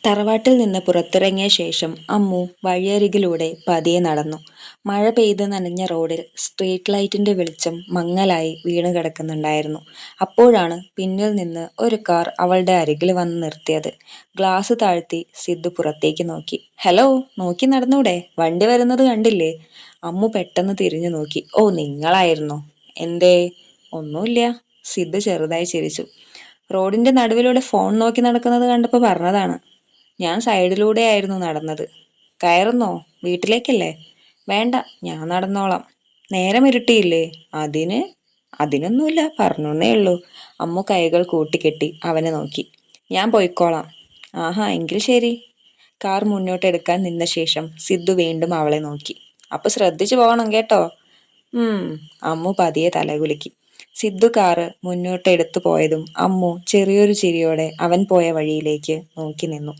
തറവാട്ടിൽ നിന്ന് പുറത്തിറങ്ങിയ ശേഷം അമ്മു വഴിയരികിലൂടെ പതിയെ നടന്നു. മഴ പെയ്ത് നനഞ്ഞ റോഡിൽ സ്ട്രീറ്റ് ലൈറ്റിന്റെ വെളിച്ചം മങ്ങലായി വീണു കിടക്കുന്നുണ്ടായിരുന്നു. അപ്പോഴാണ് പിന്നിൽ നിന്ന് ഒരു കാർ അവളുടെ അരികിൽ വന്ന് നിർത്തിയത്. ഗ്ലാസ് താഴ്ത്തി സിദ്ധു പുറത്തേക്ക് നോക്കി. ഹലോ, നോക്കി നടന്നൂടെ? വണ്ടി വരുന്നത് കണ്ടില്ലേ? അമ്മു പെട്ടെന്ന് തിരിഞ്ഞു നോക്കി. ഓ, നിങ്ങളായിരുന്നോ? എന്തേ? ഒന്നുമില്ല. സിദ്ധു ചെറുതായി ചിരിച്ചു. റോഡിന്റെ നടുവിലൂടെ ഫോൺ നോക്കി നടക്കുന്നത് കണ്ടപ്പോൾ പറഞ്ഞതാണ്. ഞാൻ സൈഡിലൂടെയായിരുന്നു നടന്നത്. കയറുന്നോ? വീട്ടിലേക്കല്ലേ? വേണ്ട, ഞാൻ നടന്നോളാം. നേരം ഇരുട്ടിയില്ലേ? അതിനൊന്നുമില്ല, പറഞ്ഞേ ഉള്ളൂ. അമ്മു കൈകൾ കൂട്ടിക്കെട്ടി അവനെ നോക്കി. ഞാൻ പോയിക്കോളാം. ആഹാ, എങ്കിൽ ശരി. കാർ മുന്നോട്ടെടുക്കാൻ നിന്ന ശേഷം സിദ്ധു വീണ്ടും അവളെ നോക്കി. അപ്പൊ ശ്രദ്ധിച്ചു പോകണം കേട്ടോ. ഉം. അമ്മു പതിയെ തലകുലുക്കി. സിദ്ധു കാറ് മുന്നോട്ടെടുത്തു പോയതും അമ്മു ചെറിയൊരു ചിരിയോടെ അവൻ പോയ വഴിയിലേക്ക് നോക്കി നിന്നു.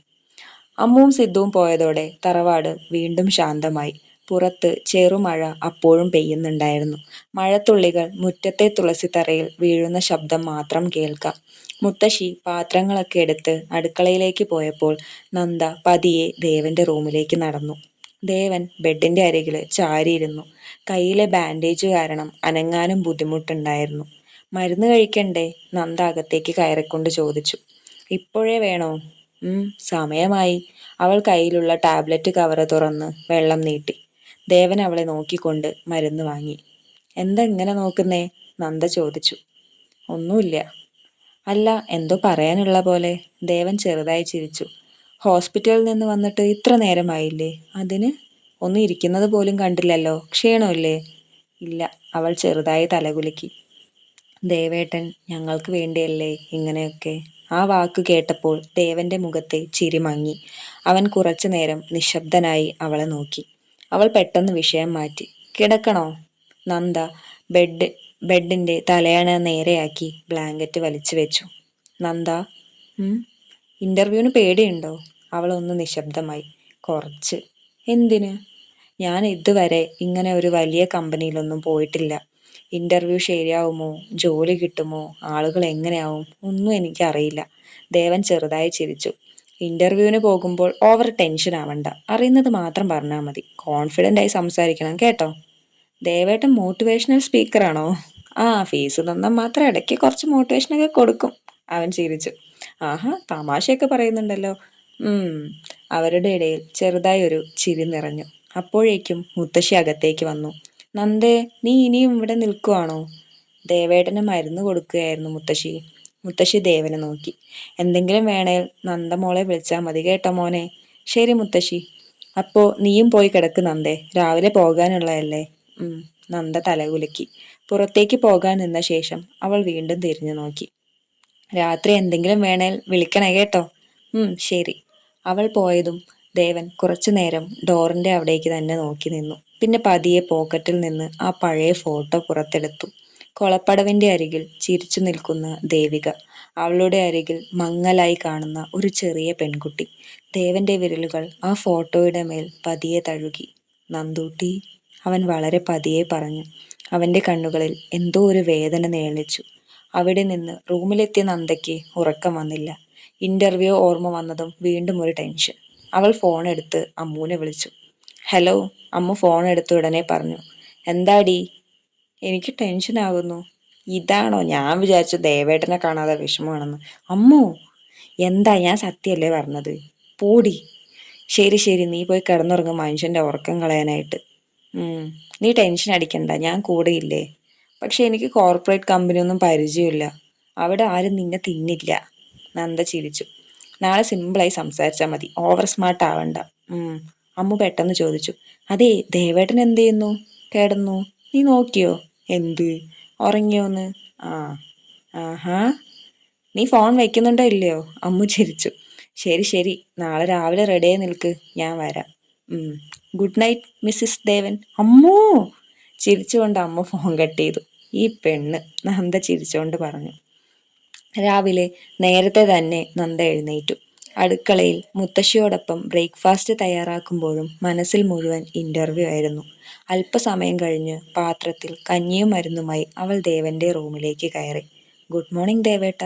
അമ്മുവും സിദ്ധുവും പോയതോടെ തറവാട് വീണ്ടും ശാന്തമായി. പുറത്ത് ചെറുമഴ അപ്പോഴും പെയ്യുന്നുണ്ടായിരുന്നു. മഴത്തുള്ളികൾ മുറ്റത്തെ തുളസിത്തറയിൽ വീഴുന്ന ശബ്ദം മാത്രം കേൾക്കാം. മുത്തശ്ശി പാത്രങ്ങളൊക്കെ എടുത്ത് അടുക്കളയിലേക്ക് പോയപ്പോൾ നന്ദ പതിയെ ദേവന്റെ റൂമിലേക്ക് നടന്നു. ദേവൻ ബെഡിന്റെ അരികിൽ ചാരിയിരുന്നു. കയ്യിലെ ബാൻഡേജ് കാരണം അനങ്ങാനും ബുദ്ധിമുട്ടുണ്ടായിരുന്നു. മരുന്ന് കഴിക്കണ്ടേ? നന്ദ അകത്തേക്ക് കയറിക്കൊണ്ട് ചോദിച്ചു. ഇപ്പോഴേ വേണോ? സമയമായി. അവൾ കയ്യിലുള്ള ടാബ്ലറ്റ് കവറ് തുറന്ന് വെള്ളം നീട്ടി. ദേവൻ അവളെ നോക്കിക്കൊണ്ട് മരുന്ന് വാങ്ങി. എന്താ ഇങ്ങനെ നോക്കുന്നേ? നന്ദ ചോദിച്ചു. ഒന്നുമില്ല. അല്ല, എന്തോ പറയാനുള്ള പോലെ. ദേവൻ ചെറുതായി ചിരിച്ചു. ഹോസ്പിറ്റലിൽ നിന്ന് വന്നിട്ട് ഇത്ര നേരമായില്ലേ? അതിന്? ഒന്ന് ഇരിക്കുന്നത് പോലും കണ്ടില്ലല്ലോ. ക്ഷീണമില്ലേ? ഇല്ല. അവൾ ചെറുതായി തലകുലുക്കി. ദേവേട്ടൻ ഞങ്ങൾക്ക് വേണ്ടിയല്ലേ ഇങ്ങനെയൊക്കെ? ആ വാക്ക് കേട്ടപ്പോൾ ദേവന്റെ മുഖത്തെ ചിരി മങ്ങി. അവൻ കുറച്ചു നേരം നിശബ്ദനായി അവളെ നോക്കി. അവൾ പെട്ടെന്ന് വിഷയം മാറ്റി. കിടക്കണോ? നന്ദ ബെഡിന്റെ തലയണ നേരെയാക്കി ബ്ലാങ്കറ്റ് വലിച്ചു വെച്ചു. നന്ദ, ഇന്റർവ്യൂവിന് പേടിയുണ്ടോ? അവൾ ഒന്ന് നിശബ്ദമായി. കുറച്ച്. എന്തിന്? ഞാൻ ഇതുവരെ ഇങ്ങനെ ഒരു വലിയ കമ്പനിയിലൊന്നും പോയിട്ടില്ല. ഇന്റർവ്യൂ ശരിയാവുമോ, ജോലി കിട്ടുമോ, ആളുകൾ എങ്ങനെയാവും, ഒന്നും എനിക്കറിയില്ല. ദേവൻ ചെറുതായി ചിരിച്ചു. ഇന്റർവ്യൂവിന് പോകുമ്പോൾ ഓവർ ടെൻഷൻ ആവണ്ട. അറിയുന്നത് മാത്രം പറഞ്ഞാൽ മതി. കോൺഫിഡൻ്റ് ആയി സംസാരിക്കണം കേട്ടോ. ദേവേട്ടൻ മോട്ടിവേഷണൽ സ്പീക്കറാണോ? ആ, ഫീസ് തന്നാൽ മാത്രം ഇടയ്ക്ക് കുറച്ച് മോട്ടിവേഷനൊക്കെ കൊടുക്കും. അവൻ ചിരിച്ചു. ആഹാ, തമാശയൊക്കെ പറയുന്നുണ്ടല്ലോ. അവരുടെ ഇടയിൽ ചെറുതായി ഒരു ചിരി നിറഞ്ഞു. അപ്പോഴേക്കും മുത്തശ്ശി അകത്തേക്ക് വന്നു. നന്ദേ, നീ ഇനിയും ഇവിടെ നിൽക്കുവാണോ? ദേവേട്ടന് മരുന്ന് കൊടുക്കുകയായിരുന്നു മുത്തശ്ശി. മുത്തശ്ശി ദേവനെ നോക്കി. എന്തെങ്കിലും വേണേൽ നന്ദമോളെ വിളിച്ചാൽ മതി കേട്ടോ മോനെ. ശരി മുത്തശ്ശി. അപ്പോ നീയും പോയി കിടക്ക് നന്ദേ, രാവിലെ പോകാനുള്ളതല്ലേ? നന്ദ തലകുലുക്കി. പുറത്തേക്ക് പോകാൻ നിന്ന ശേഷം അവൾ വീണ്ടും തിരിഞ്ഞു നോക്കി. രാത്രി എന്തെങ്കിലും വേണേൽ വിളിക്കണേ കേട്ടോ. ശരി. അവൾ പോയതും ദേവൻ കുറച്ചു നേരം ഡോറിന്റെ അവിടേക്ക് തന്നെ നോക്കി നിന്നു. പിന്നെ പതിയെ പോക്കറ്റിൽ നിന്ന് ആ പഴയ ഫോട്ടോ പുറത്തെടുത്തു. കൊളപ്പടവിന്റെ അരികിൽ ചിരിച്ചു നിൽക്കുന്ന ദേവിക, അവളുടെ അരികിൽ മങ്ങലായി കാണുന്ന ഒരു ചെറിയ പെൺകുട്ടി. ദേവന്റെ വിരലുകൾ ആ ഫോട്ടോയുടെ മേൽ പതിയെ തഴുകി. നന്ദൂട്ടി, അവൻ വളരെ പതിയെ പറഞ്ഞു. അവന്റെ കണ്ണുകളിൽ എന്തോ ഒരു വേദന നേളിച്ചു. അവിടെ നിന്ന് റൂമിലെത്തിയ നന്ദയ്ക്ക് ഉറക്കം വന്നില്ല. ഇന്റർവ്യൂ ഓർമ്മ വന്നതും വീണ്ടും ഒരു ടെൻഷൻ. അവൾ ഫോൺ എടുത്ത് അമ്മുവിനെ വിളിച്ചു. ഹലോ. അമ്മു ഫോൺ എടുത്ത ഉടനെ പറഞ്ഞു. എന്താടി? എനിക്ക് ടെൻഷൻ ആകുന്നു. ഇതാണോ? ഞാൻ വിചാരിച്ചു ദേവേട്ടനെ കാണാതെ വിഷമമാണെന്ന്. അമ്മു, എന്താ? ഞാൻ സത്യമല്ലേ പറഞ്ഞത്? പോടി. ശരി ശരി, നീ പോയി കിടന്നുറങ്ങും മനുഷ്യന്റെ ഉറക്കം കളയാനായിട്ട്. നീ ടെൻഷൻ അടിക്കണ്ട, ഞാൻ കൂടെയില്ലേ. പക്ഷെ എനിക്ക് കോർപ്പറേറ്റ് കമ്പനിയൊന്നും പരിചയമില്ല. അവിടെ ആരും നിന്നെ തിന്നില്ല. നന്ദ ചിരിച്ചു. നാളെ സിമ്പിളായി സംസാരിച്ചാൽ മതി, ഓവർ സ്മാർട്ട് ആവണ്ട. അമ്മു പെട്ടെന്ന് ചോദിച്ചു. അതെ, ദേവേട്ടൻ എന്ത് ചെയ്യുന്നു? കിടന്നു. നീ നോക്കിയോ? എന്ത്? ഉറങ്ങിയോന്ന്? ആഹാ. നീ ഫോൺ വെക്കുന്നുണ്ടോ ഇല്ലയോ? അമ്മു ചിരിച്ചു. ശരി ശരി, നാളെ രാവിലെ റെഡിയായി നിൽക്ക്, ഞാൻ വരാം. ഗുഡ് നൈറ്റ് മിസ്സിസ് ദേവൻ. അമ്മൂ! ചിരിച്ചുകൊണ്ട് അമ്മ ഫോൺ കട്ട് ചെയ്തു. ഈ പെണ്ണ്, നന്ദ ചിരിച്ചുകൊണ്ട് പറഞ്ഞു. രാവിലെ നേരത്തെ തന്നെ നന്ദ എഴുന്നേറ്റു. അടുക്കളയിൽ മുത്തശ്ശിയോടൊപ്പം ബ്രേക്ക്ഫാസ്റ്റ് തയ്യാറാക്കുമ്പോഴും മനസ്സിൽ മുഴുവൻ ഇന്റർവ്യൂ ആയിരുന്നു. അല്പസമയം കഴിഞ്ഞ് പാത്രത്തിൽ കഞ്ഞിയും മരുന്നുമായി അവൾ ദേവന്റെ റൂമിലേക്ക് കയറി. Good morning ദേവേട്ട.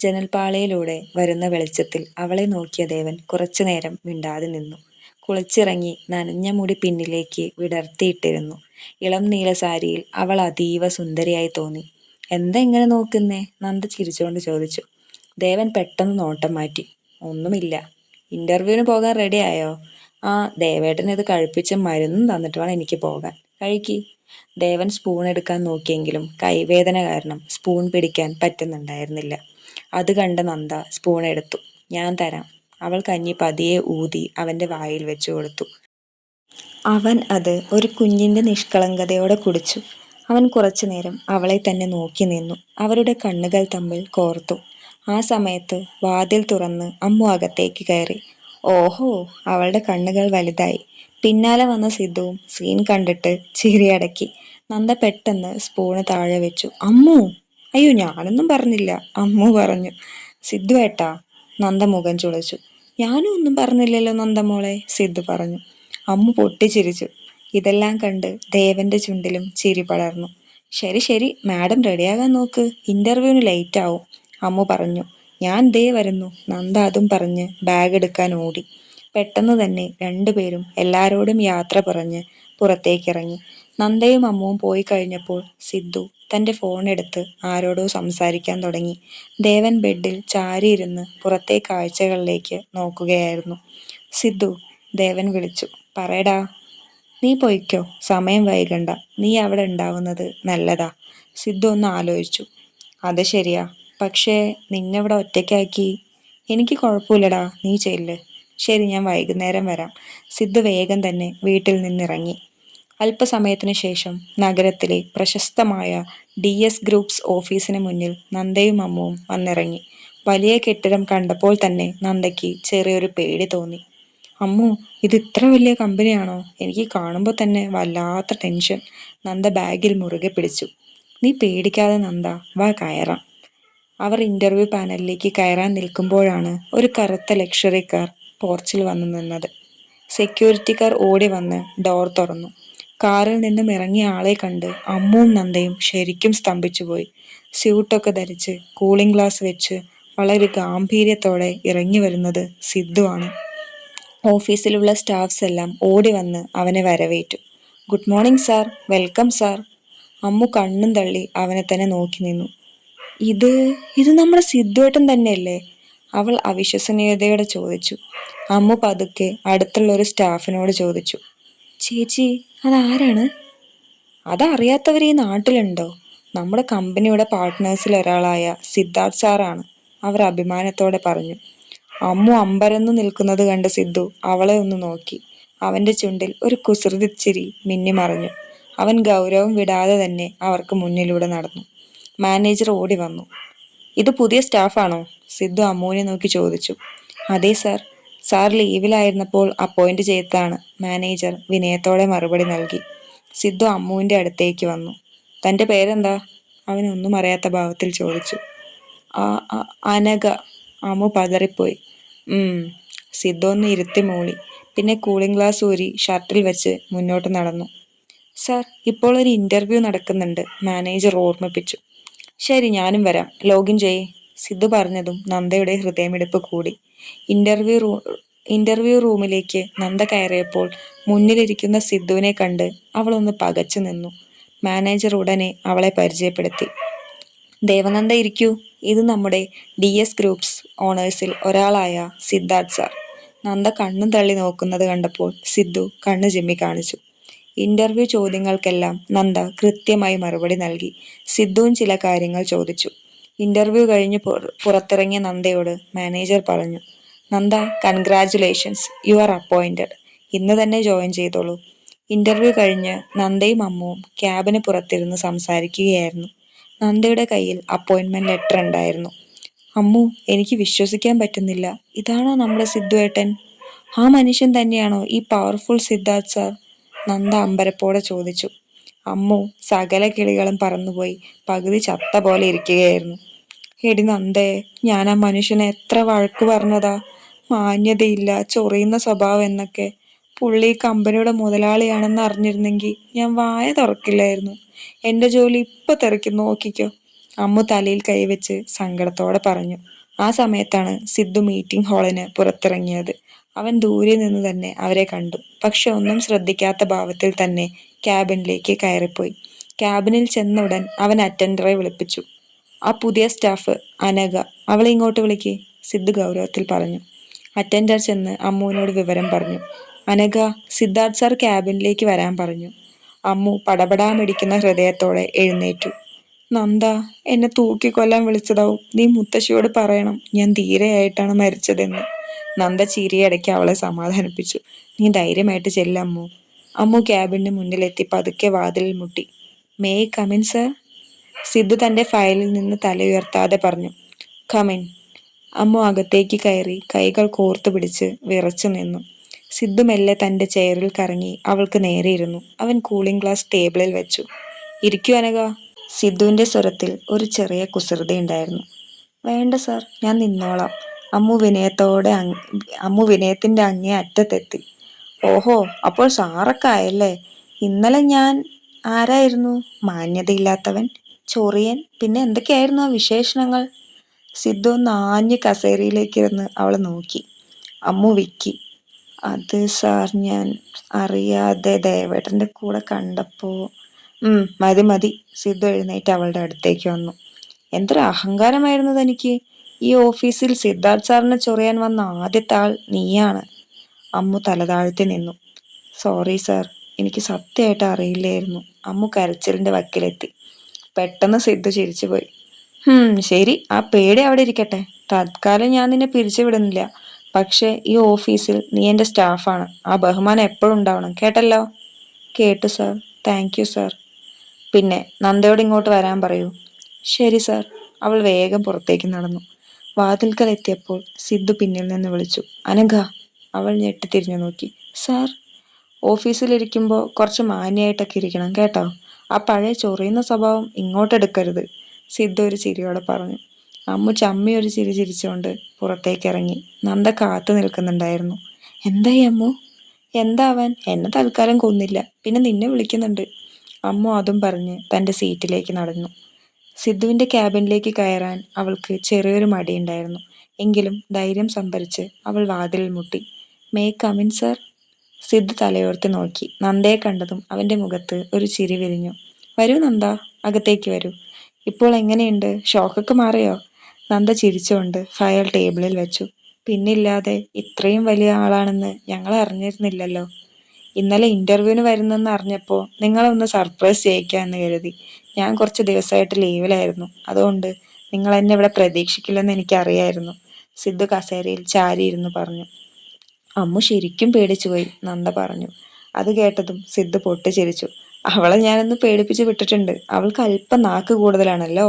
ജനൽപ്പാളയിലൂടെ വരുന്ന വെളിച്ചത്തിൽ അവളെ നോക്കിയ ദേവൻ കുറച്ചുനേരം മിണ്ടാതെ നിന്നു. കുളിച്ചിറങ്ങി നനഞ്ഞ മുടി പിന്നിലേക്ക് വിടർത്തിയിട്ടിരുന്നു. ഇളം നീല സാരിയിൽ അവൾ അതീവ സുന്ദരിയായി തോന്നി. എന്താ ഇങ്ങനെ നോക്കുന്നേ? നന്ദ ചിരിച്ചുകൊണ്ട് ചോദിച്ചു. ദേവൻ പെട്ടെന്ന് നോട്ടം മാറ്റി. ഒന്നുമില്ല. ഇന്റർവ്യൂവിന് പോകാൻ റെഡിയായോ? ആ, ദേവേട്ടൻ ഇത് കഴിപ്പിച്ച് മരുന്നും തന്നിട്ട് വേണം എനിക്ക് പോകാൻ. കഴിക്കി. ദേവൻ സ്പൂൺ എടുക്കാൻ നോക്കിയെങ്കിലും കൈവേദന കാരണം സ്പൂൺ പിടിക്കാൻ പറ്റുന്നുണ്ടായിരുന്നില്ല. അത് കണ്ട നന്ദ സ്പൂൺ എടുത്തു. ഞാൻ തരാം. അവൾ കഞ്ഞി പതിയെ ഊതി അവന്റെ വായിൽ വെച്ചു കൊടുത്തു. അവൻ അത് ഒരു കുഞ്ഞിന്റെ നിഷ്കളങ്കതയോടെ കുടിച്ചു. അവൻ കുറച്ചുനേരം അവളെ തന്നെ നോക്കി നിന്നു. അവരുടെ കണ്ണുകൾ തമ്മിൽ കോർത്തു. ആ സമയത്ത് വാതിൽ തുറന്ന് അമ്മു അകത്തേക്ക് കയറി. ഓഹോ, അവളുടെ കണ്ണുകൾ വലുതായി. പിന്നാലെ വന്ന സിദ്ധുവും സീൻ കണ്ടിട്ട് ചിരിയടക്കി. നന്ദ പെട്ടെന്ന് സ്പൂണ് താഴെ വെച്ചു. അമ്മു! അയ്യോ, ഞാനൊന്നും പറഞ്ഞില്ല, അമ്മു പറഞ്ഞു. സിദ്ധു ഏട്ടാ. നന്ദ മുഖം ചുളിച്ചു. ഞാനും ഒന്നും പറഞ്ഞില്ലല്ലോ നന്ദമോളെ, സിദ്ധു പറഞ്ഞു. അമ്മു പൊട്ടിച്ചിരിച്ചു. ഇതെല്ലാം കണ്ട് ദേവന്റെ ചുണ്ടിലും ചിരി പടർന്നു. ശരി ശരി, മാഡം റെഡിയാകാൻ നോക്ക്, ഇന്റർവ്യൂവിന് ലേറ്റ് ആവും, അമ്മു പറഞ്ഞു. ഞാൻ ദേ വരുന്നു, നന്ദ അതും പറഞ്ഞ് ബാഗ് എടുക്കാൻ ഓടി. പെട്ടെന്ന് തന്നെ രണ്ടുപേരും എല്ലാരോടും യാത്ര പറഞ്ഞ് പുറത്തേക്കിറങ്ങി. നന്ദയും അമ്മുവും പോയി കഴിഞ്ഞപ്പോൾ സിദ്ധു തന്റെ ഫോൺ എടുത്ത് ആരോടോ സംസാരിക്കാൻ തുടങ്ങി. ദേവൻ ബെഡിൽ ചാരിയിരുന്ന് പുറത്തെ കാഴ്ചകളിലേക്ക് നോക്കുകയായിരുന്നു. സിദ്ധു, ദേവൻ വിളിച്ചു. പറയടാ. നീ പൊയ്ക്കോ, സമയം വൈകണ്ട. നീ അവിടെ ഉണ്ടാവുന്നത് നല്ലതാ. സിദ്ധു ഒന്ന് ആലോചിച്ചു. അത് ശരിയാ, പക്ഷേ നിന്നെവിടെ ഒറ്റയ്ക്കാക്കി? എനിക്ക് കുഴപ്പമില്ലടാ, നീ ചെല്ല്. ശരി, ഞാൻ വൈകുന്നേരം വരാം. സിദ്ധു വേഗം തന്നെ വീട്ടിൽ നിന്നിറങ്ങി. അല്പസമയത്തിനു ശേഷം നഗരത്തിലെ പ്രശസ്തമായ DS ഗ്രൂപ്പ്സ് ഓഫീസിന് മുന്നിൽ നന്ദയും അമ്മുവും വന്നിറങ്ങി. വലിയ കെട്ടിടം കണ്ടപ്പോൾ തന്നെ നന്ദയ്ക്ക് ചെറിയൊരു പേടി തോന്നി. അമ്മു, ഇത് ഇത്ര വലിയ കമ്പനിയാണോ? എനിക്ക് കാണുമ്പോൾ തന്നെ വല്ലാത്ത ടെൻഷൻ. നന്ദ ബാഗിൽ മുറുകെ പിടിച്ചു. നീ പേടിക്കാതെ നന്ദ, വാ കയറാം. അവർ ഇന്റർവ്യൂ പാനലിലേക്ക് കയറാൻ നിൽക്കുമ്പോഴാണ് ഒരു കറുത്ത ലക്ഷറി കാർ പോർച്ചിൽ വന്നു നിന്നത്. സെക്യൂരിറ്റിക്കാർ ഓടി വന്ന് ഡോർ തുറന്നു. കാറിൽ നിന്നും ഇറങ്ങിയ ആളെ കണ്ട് അമ്മുവും നന്ദയും ശരിക്കും സ്തംഭിച്ചുപോയി. സ്യൂട്ടൊക്കെ ധരിച്ച് കൂളിംഗ് ഗ്ലാസ് വെച്ച് വളരെ ഗാംഭീര്യത്തോടെ ഇറങ്ങി വരുന്നത് സിദ്ധു ആണ്. ഓഫീസിലുള്ള സ്റ്റാഫ്സ് എല്ലാം ഓടി വന്ന് അവനെ വരവേറ്റു. Good morning sir, welcome sir. Ammu കണ്ണും തള്ളി അവനെ തന്നെ നോക്കി നിന്നു. ഇത് ഇത് നമ്മുടെ സിദ്ധുവേട്ടൻ തന്നെയല്ലേ? അവൾ അവിശ്വസനീയതയോടെ ചോദിച്ചു. അമ്മു പതുക്കെ അടുത്തുള്ള ഒരു സ്റ്റാഫിനോട് ചോദിച്ചു. ചേച്ചി, അതാരാണ്? അതറിയാത്തവർ ഈ നാട്ടിലുണ്ടോ? നമ്മുടെ കമ്പനിയുടെ പാർട്ട്നേഴ്സിൽ ഒരാളായ സിദ്ധാർത്ഥ് സാറാണ്, അവർ അഭിമാനത്തോടെ പറഞ്ഞു. അമ്മു അമ്പരന്നു നിൽക്കുന്നത് കണ്ട് സിദ്ധു അവളെ ഒന്ന് നോക്കി. അവന്റെ ചുണ്ടിൽ ഒരു കുസൃതിച്ചിരി മിന്നിമറഞ്ഞു. അവൻ ഗൗരവം വിടാതെ തന്നെ അവർക്ക് മുന്നിലൂടെ നടന്നു. മാനേജർ ഓടി വന്നു. ഇത് പുതിയ സ്റ്റാഫാണോ? സിദ്ധു അമ്മുവിനെ നോക്കി ചോദിച്ചു. അതെ സാർ, സാർ ലീവിലായിരുന്നപ്പോൾ അപ്പോയിന്റ് ചെയ്തതാണ്, മാനേജർ വിനയത്തോടെ മറുപടി നൽകി. സിദ്ധു അമ്മുവിന്റെ അടുത്തേക്ക് വന്നു. തന്റെ പേരെന്താ? അവനൊന്നും അറിയാത്ത ഭാവത്തിൽ ചോദിച്ചു. അനഘ. അമ്മു പതറിപ്പോയി. സിദ്ധു ഒന്ന് ഇരുത്തി മൂളി. പിന്നെ കൂളിംഗ് ഗ്ലാസ് ഊരി ഷർട്ടിൽ വെച്ച് മുന്നോട്ട് നടന്നു. സാർ, ഇപ്പോൾ ഒരു ഇന്റർവ്യൂ നടക്കുന്നുണ്ട്, മാനേജർ ഓർമ്മിപ്പിച്ചു. ശരി, ഞാനും വരാം, ലോഗിൻ ചെയ്യേ. സിദ്ധു പറഞ്ഞതും നന്ദയുടെ ഹൃദയമിടിപ്പ് കൂടി. ഇന്റർവ്യൂ റൂമിലേക്ക് നന്ദ കയറിയപ്പോൾ മുന്നിലിരിക്കുന്ന സിദ്ധുവിനെ കണ്ട് അവൾ ഒന്ന് പകച്ചു നിന്നു. മാനേജർ ഉടനെ അവളെ പരിചയപ്പെടുത്തി. ദേവനന്ദ, ഇരിക്കൂ. ഇത് നമ്മുടെ DS ഗ്രൂപ്പ്സ് ഓണേഴ്സിൽ ഒരാളായ സിദ്ധാർത്ഥ് സാർ. നന്ദ കണ്ണും തള്ളി നോക്കുന്നത് കണ്ടപ്പോൾ സിദ്ധു കണ്ണു ചിമ്മി കാണിച്ചു. ഇന്റർവ്യൂ ചോദ്യങ്ങൾക്കെല്ലാം നന്ദ കൃത്യമായി മറുപടി നൽകി. സിദ്ധുവും ചില കാര്യങ്ങൾ ചോദിച്ചു. ഇന്റർവ്യൂ കഴിഞ്ഞ് പുറത്തിറങ്ങിയ നന്ദയോട് മാനേജർ പറഞ്ഞു. Nanda, congratulations, you are appointed. ഇന്ന് തന്നെ ജോയിൻ ചെയ്തോളൂ. ഇന്റർവ്യൂ കഴിഞ്ഞ് നന്ദയും അമ്മുവും ക്യാബിന് പുറത്തിരുന്ന് സംസാരിക്കുകയായിരുന്നു. നന്ദയുടെ കയ്യിൽ അപ്പോയിന്റ്മെന്റ് ലെറ്റർ ഉണ്ടായിരുന്നു. അമ്മു, എനിക്ക് വിശ്വസിക്കാൻ പറ്റുന്നില്ല. ഇതാണോ നമ്മുടെ സിദ്ധുവേട്ടൻ? ആ മനുഷ്യൻ തന്നെയാണോ ഈ പവർഫുൾ സിദ്ധാർത്ഥ് സാർ? നന്ദ അമ്പരപ്പോടെ ചോദിച്ചു. അമ്മു സകല കിളികളും പറന്നുപോയി പകുതി ചത്ത പോലെ ഇരിക്കുകയായിരുന്നു. എടി നന്ദേ, ഞാൻ ആ മനുഷ്യനെ എത്ര വഴക്ക് പറഞ്ഞതാ. മാന്യതയില്ല, ചൊറിയുന്ന സ്വഭാവം എന്നൊക്കെ. പുള്ളി കമ്പനിയുടെ മുതലാളിയാണെന്ന് അറിഞ്ഞിരുന്നെങ്കിൽ ഞാൻ വായ തുറക്കില്ലായിരുന്നു. എന്റെ ജോലി ഇപ്പൊ തെറിക്കും, നോക്കിക്കോ. അമ്മു തലയിൽ കൈവച്ച് സങ്കടത്തോടെ പറഞ്ഞു. ആ സമയത്താണ് സിദ്ധു മീറ്റിംഗ് ഹാളിന് പുറത്തിറങ്ങിയത്. അവൻ ദൂരെ നിന്ന് തന്നെ അവരെ കണ്ടു. പക്ഷെ ഒന്നും ശ്രദ്ധിക്കാത്ത ഭാവത്തിൽ തന്നെ ക്യാബിനിലേക്ക് കയറിപ്പോയി. ക്യാബിനിൽ ചെന്ന ഉടൻ അവൻ അറ്റൻഡറെ വിളിപ്പിച്ചു. ആ പുതിയ സ്റ്റാഫ് അനഘ, അവളെ ഇങ്ങോട്ട് വിളിക്ക്, സിദ്ധു ഗൗരവത്തിൽ പറഞ്ഞു. അറ്റൻഡർ ചെന്ന് അമ്മുവിനോട് വിവരം പറഞ്ഞു. അനഘ, സിദ്ധാർത്ഥ് സാർ ക്യാബിനിലേക്ക് വരാൻ പറഞ്ഞു. അമ്മു പടപടാമിടിക്കുന്ന ഹൃദയത്തോടെ എഴുന്നേറ്റു. നന്ദ, എന്നെ തൂക്കിക്കൊല്ലാൻ വിളിച്ചതാവും. നീ മുത്തശ്ശിയോട് പറയണം ഞാൻ ധീരയായിട്ടാണ് മരിച്ചതെന്ന്. നന്ദ ചിരിയടക്കി അവളെ സമാധാനിപ്പിച്ചു. നീ ധൈര്യമായിട്ട് ചെല്ലമ്മു. അമ്മു ക്യാബിന് മുന്നിലെത്തി പതുക്കെ വാതിലിൽ മുട്ടി. May come in sir? സിദ്ധു തന്റെ ഫയലിൽ നിന്ന് തലയുയർത്താതെ പറഞ്ഞു. കമിൻ. അമ്മു അകത്തേക്ക് കയറി കൈകൾ കോർത്തു പിടിച്ച് വിറച്ചു നിന്നു. സിദ്ധു മെല്ലെ തന്റെ ചെയറിൽ കറങ്ങി അവൾക്ക് നേരെ ഇരുന്നു. അവൻ കൂളിംഗ് ഗ്ലാസ് ടേബിളിൽ വെച്ചു. ഇരിക്കൂ അനഘ. സിദ്ധുവിന്റെ സ്വരത്തിൽ ഒരു ചെറിയ കുസൃതിയുണ്ടായിരുന്നു. വേണ്ട സാർ, ഞാൻ നിന്നോളാം. അമ്മു വിനയത്തിന്റെ അങ്ങേ അറ്റത്തെത്തി. ഓഹോ, അപ്പോൾ സാറൊക്കെ ആയല്ലേ. ഇന്നലെ ഞാൻ ആരായിരുന്നു? മാന്യതയില്ലാത്തവൻ, ചൊറിയൻ, പിന്നെ എന്തൊക്കെയായിരുന്നു ആ വിശേഷണങ്ങൾ? സിദ്ധു ഒന്ന് ആഞ്ഞ് കസേരയിലേക്കിരുന്ന് അവളെ നോക്കി. അമ്മു വിക്കി. അത് സാർ, ഞാൻ അറിയാതെ ദേവേട്ടന്റെ കൂടെ കണ്ടപ്പോ. മതി മതി. സിദ്ധു എഴുന്നേറ്റ് അവളുടെ അടുത്തേക്ക് വന്നു. എന്തൊരു അഹങ്കാരമായിരുന്നു തനിക്ക്. ഈ ഓഫീസിൽ സിദ്ധാർത്ഥ് സാറിനെ ചൊറിയാൻ വന്ന ആദ്യത്തെ ആൾ നീയാണ്. അമ്മു തലതാഴ്ത്തി നിന്നു. സോറി സാർ, എനിക്ക് സത്യമായിട്ട് അറിയില്ലായിരുന്നു. അമ്മു കരച്ചിലിന്റെ വക്കിലെത്തി. പെട്ടെന്ന് സിദ്ധു ചിരിച്ചുപോയി. ശരി, ആ പേടി അവിടെ ഇരിക്കട്ടെ. തൽക്കാലം ഞാൻ നിന്നെ പിരിച്ചുവിടുന്നില്ല. പക്ഷെ ഈ ഓഫീസിൽ നീ എൻ്റെ സ്റ്റാഫാണ്. ആ ബഹുമാനം എപ്പോഴും ഉണ്ടാവണം, കേട്ടല്ലോ? കേട്ടു സാർ. Thank you sir. പിന്നെ നന്ദയോട് ഇങ്ങോട്ട് വരാൻ പറയൂ. ശരി സാർ. അവൾ വേഗം പുറത്തേക്ക് നടന്നു. വാതിൽക്കൽ എത്തിയപ്പോൾ സിദ്ധു പിന്നിൽ നിന്ന് വിളിച്ചു. അനഘ. അവൾ ഞെട്ടിത്തിരിഞ്ഞു നോക്കി. സാർ. ഓഫീസിലിരിക്കുമ്പോൾ കുറച്ച് മാന്യായിട്ടൊക്കെ ഇരിക്കണം, കേട്ടോ? ആ പഴയ ചൊറിയുന്ന സ്വഭാവം ഇങ്ങോട്ടെടുക്കരുത്, സിദ്ധു ഒരു ചിരിയോടെ പറഞ്ഞു. അമ്മു ചമ്മി ഒരു ചിരി ചിരിച്ചുകൊണ്ട് പുറത്തേക്ക് ഇറങ്ങി. നന്ദ കാത്തു നിൽക്കുന്നുണ്ടായിരുന്നു. എന്തായി അമ്മു? എന്താവാൻ, എന്നെ തൽക്കാലം കൊന്നില്ല, പിന്നെ നിന്നെ വിളിക്കുന്നുണ്ട്. അമ്മു അതും പറഞ്ഞ് തൻ്റെ സീറ്റിലേക്ക് നടന്നു. സിദ്ധുവിൻ്റെ ക്യാബിനിലേക്ക് കയറാൻ അവൾക്ക് ചെറിയൊരു മടിയുണ്ടായിരുന്നു. എങ്കിലും ധൈര്യം സംഭരിച്ച് അവൾ വാതിലിൽ മുട്ടി. May come in sir? സിദ്ധു തലയോർത്തി നോക്കി. നന്ദയെ കണ്ടതും അവൻ്റെ മുഖത്ത് ഒരു ചിരി വിരിഞ്ഞു. വരൂ നന്ദ, അകത്തേക്ക് വരൂ. ഇപ്പോൾ എങ്ങനെയുണ്ട്? ഷോക്കൊക്കെ മാറിയോ? നന്ദ ചിരിച്ചുകൊണ്ട് ഫയൽ ടേബിളിൽ വെച്ചു. പിന്നില്ലാതെ, ഇത്രയും വലിയ ആളാണെന്ന് ഞങ്ങൾ അറിഞ്ഞിരുന്നില്ലല്ലോ. ഇന്നലെ ഇന്റർവ്യൂവിന് വരുന്നെന്ന് അറിഞ്ഞപ്പോൾ നിങ്ങളെ ഒന്ന് സർപ്രൈസ് ചെയ്യിക്കാമെന്ന് കരുതി. ഞാൻ കുറച്ച് ദിവസമായിട്ട് ലീവിലായിരുന്നു. അതുകൊണ്ട് നിങ്ങൾ എന്നെ ഇവിടെ പ്രതീക്ഷിക്കില്ലെന്ന് എനിക്കറിയായിരുന്നു, സിദ്ധു കസേരയിൽ ചാരിയിരുന്നു പറഞ്ഞു. അമ്മു ശരിക്കും പേടിച്ചുപോയി, നന്ദ പറഞ്ഞു. അത് കേട്ടതും സിദ്ധു പൊട്ടിച്ചിരിച്ചു. അവളെ ഞാനൊന്ന് പേടിപ്പിച്ച് വിട്ടിട്ടുണ്ട്. അവൾക്ക് അല്പം നാക്ക് കൂടുതലാണല്ലോ.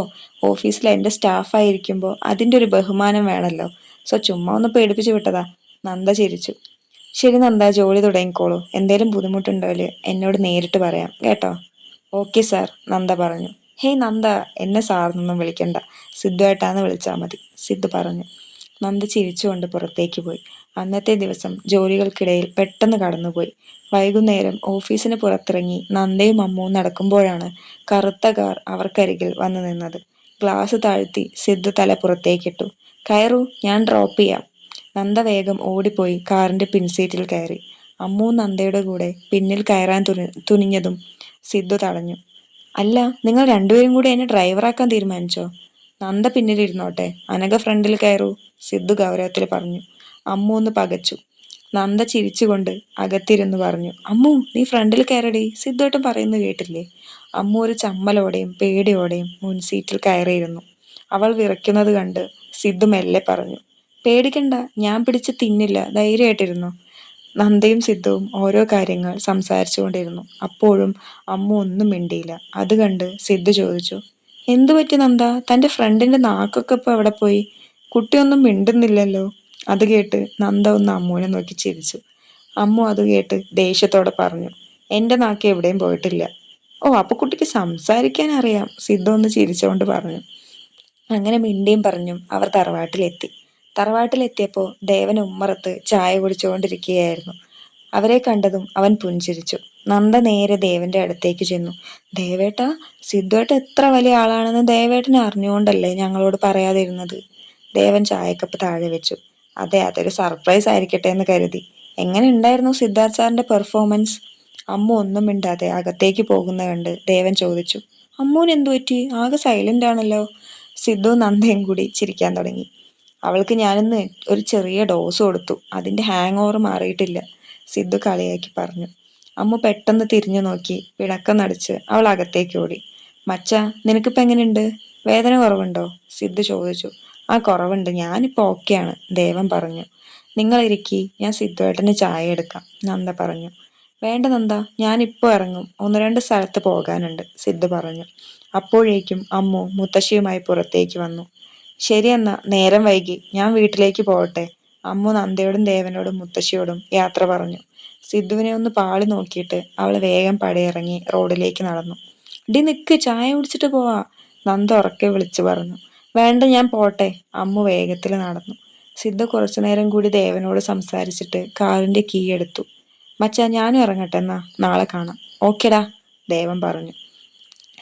ഓഫീസിൽ എൻ്റെ സ്റ്റാഫായിരിക്കുമ്പോൾ അതിൻ്റെ ഒരു ബഹുമാനം വേണമല്ലോ. സോ ചുമ്മാ ഒന്ന് പേടിപ്പിച്ച് വിട്ടതാ, നന്ദ ചിരിച്ചു. ശരി നന്ദ, ജോലി തുടങ്ങിക്കോളൂ. എന്തേലും ബുദ്ധിമുട്ടുണ്ടെങ്കിൽ എന്നോട് നേരിട്ട് പറയാം, കേട്ടോ? ഓക്കെ സാർ, നന്ദ പറഞ്ഞു. ഹേയ് നന്ദ, എന്നെ സാറിനൊന്നും വിളിക്കണ്ട, സിദ്ധുവേട്ടാന്ന് വിളിച്ചാൽ മതി, സിദ്ധു പറഞ്ഞു. നന്ദ ചിരിച്ചുകൊണ്ട് പുറത്തേക്ക് പോയി. അന്നത്തെ ദിവസം ജോലികൾക്കിടയിൽ പെട്ടെന്ന് കടന്നുപോയി. വൈകുന്നേരം ഓഫീസിന് പുറത്തിറങ്ങി നന്ദയും അമ്മുവും നടക്കുമ്പോഴാണ് കറുത്ത കാർ അവർക്കരികിൽ വന്നു നിന്നത്. ഗ്ലാസ് താഴ്ത്തി സിദ്ധു തല പുറത്തേക്കിട്ടു. കയറൂ, ഞാൻ ഡ്രോപ്പ് ചെയ്യാം. നന്ദ വേഗം ഓടിപ്പോയി കാറിന്റെ പിൻസീറ്റിൽ കയറി. അമ്മു നന്ദയുടെ കൂടെ പിന്നിൽ കയറാൻ തുനിഞ്ഞതും സിദ്ധു തടഞ്ഞു. അല്ല, നിങ്ങൾ രണ്ടുപേരും കൂടി എന്നെ ഡ്രൈവറാക്കാൻ തീരുമാനിച്ചോ? നന്ദ പിന്നിലിരുന്നോട്ടെ, അനഘ ഫ്രണ്ടിൽ കയറൂ, സിദ്ധു ഗൗരവത്തിൽ പറഞ്ഞു. അമ്മു ഒന്ന് പകച്ചു. നന്ദ ചിരിച്ചുകൊണ്ട് അകത്തിരുന്ന് പറഞ്ഞു. അമ്മു, നീ ഫ്രണ്ടിൽ കയറടി, സിദ്ധുവേട്ടൻ പറയുന്നു കേട്ടില്ലേ? അമ്മു ഒരു ചമ്മലോടെയും പേടിയോടെയും മുൻസീറ്റിൽ കയറിയിരുന്നു. അവൾ വിറയ്ക്കുന്നത് കണ്ട് സിദ്ധു മെല്ലെ പറഞ്ഞു. പേടിക്കണ്ട, ഞാൻ പിടിച്ച് തിന്നില്ല, ധൈര്യമായിട്ടിരുന്നു. നന്ദയും സിദ്ധുവും ഓരോ കാര്യങ്ങൾ സംസാരിച്ചുകൊണ്ടിരുന്നു. അപ്പോഴും അമ്മു ഒന്നും മിണ്ടിയില്ല. അത് കണ്ട് സിദ്ധു ചോദിച്ചു. എന്തു പറ്റി നന്ദ? തൻ്റെ ഫ്രണ്ടിന്റെ നാക്കൊക്കെ ഇപ്പൊ എവിടെ പോയി? കുട്ടിയൊന്നും മിണ്ടുന്നില്ലല്ലോ. അത് കേട്ട് നന്ദ ഒന്ന് അമ്മുവിനെ നോക്കി ചിരിച്ചു. അമ്മു അത് കേട്ട് ദേഷ്യത്തോടെ പറഞ്ഞു. എൻ്റെ നാക്ക് എവിടെയും പോയിട്ടില്ല. ഓ, അപ്പൊ കുട്ടിക്ക് സംസാരിക്കാൻ അറിയാം, സിദ്ധു ഒന്ന് ചിരിച്ചുകൊണ്ട് പറഞ്ഞു. അങ്ങനെ മിണ്ടിയും പറഞ്ഞും അവർ തറവാട്ടിലെത്തി. ദേവൻ ഉമ്മറത്ത് ചായ കുടിച്ചുകൊണ്ടിരിക്കുകയായിരുന്നു. അവരെ കണ്ടതും അവൻ പുഞ്ചിരിച്ചു. നന്ദ നേരെ ദേവന്റെ അടുത്തേക്ക് ചെന്നു. ദേവേട്ടാ, സിദ്ധുവേട്ട എത്ര വലിയ ആളാണെന്ന് ദേവേട്ടനെ അറിഞ്ഞുകൊണ്ടല്ലേ ഞങ്ങളോട് പറയാതിരുന്നത്? ദേവൻ ചായക്കപ്പ് താഴെ വെച്ചു. അതെ, അതൊരു സർപ്രൈസ് ആയിരിക്കട്ടെ എന്ന് കരുതി. എങ്ങനെ ഉണ്ടായിരുന്നു സിദ്ധാർത്ഥ് സാറിന്റെ പെർഫോമൻസ്? അമ്മു ഒന്നും മിണ്ടാതെ അകത്തേക്ക് പോകുന്ന കണ്ട് ദേവൻ ചോദിച്ചു. അമ്മൂന് എന്തു പറ്റി? ആകെ സൈലന്റ് ആണല്ലോ. സിദ്ധു നന്ദയും കൂടി ചിരിക്കാൻ തുടങ്ങി. അവൾക്ക് ഞാനിന്ന് ഒരു ചെറിയ ഡോസ് കൊടുത്തു, അതിന്റെ ഹാങ് ഓവർ മാറിയിട്ടില്ല, സിദ്ധു കളിയാക്കി പറഞ്ഞു. അമ്മു പെട്ടെന്ന് തിരിഞ്ഞു നോക്കി പിണക്കം നടിച്ച് അവൾ അകത്തേക്ക് ഓടി. മച്ചാ, നിനക്കിപ്പോ എങ്ങനെയുണ്ട്? വേദന കുറവുണ്ടോ? സിദ്ധു ചോദിച്ചു. ആ, കുറവുണ്ട്, ഞാനിപ്പോ ഓക്കെയാണ്, ദേവൻ പറഞ്ഞു. നിങ്ങൾ ഇരിക്കി, ഞാൻ സിദ്ധുവേട്ടന് ചായ എടുക്കാം, നന്ദ പറഞ്ഞു. വേണ്ട നന്ദ, ഞാനിപ്പോ ഇറങ്ങും, ഒന്ന് രണ്ട് സ്ഥലത്ത് പോകാനുണ്ട്, സിദ്ധു പറഞ്ഞു. അപ്പോഴേക്കും അമ്മു മുത്തശ്ശിയുമായി പുറത്തേക്ക് വന്നു. ശരിയെന്നാ, നേരം വൈകി, ഞാൻ വീട്ടിലേക്ക് പോകട്ടെ, അമ്മു നന്ദയോടും ദേവനോടും മുത്തശ്ശിയോടും യാത്ര പറഞ്ഞു. സിദ്ധുവിനെ ഒന്ന് പാളി നോക്കിയിട്ട് അവൾ വേഗം പടിയിറങ്ങി റോഡിലേക്ക് നടന്നു. ഡി നിക്ക്, ചായ കുടിച്ചിട്ട് പോവാ, നന്ദ ഉറക്കെ വിളിച്ചു പറഞ്ഞു. വേണ്ട, ഞാൻ പോട്ടെ, അമ്മു വേഗത്തിൽ നടന്നു. സിദ്ധു കുറച്ചു നേരം കൂടി ദേവനോട് സംസാരിച്ചിട്ട് കാറിന്റെ കീ എടുത്തു. മച്ചാ, ഞാനും ഇറങ്ങട്ടെ, എന്നാ നാളെ കാണാം. ഓക്കെടാ, ദേവൻ പറഞ്ഞു.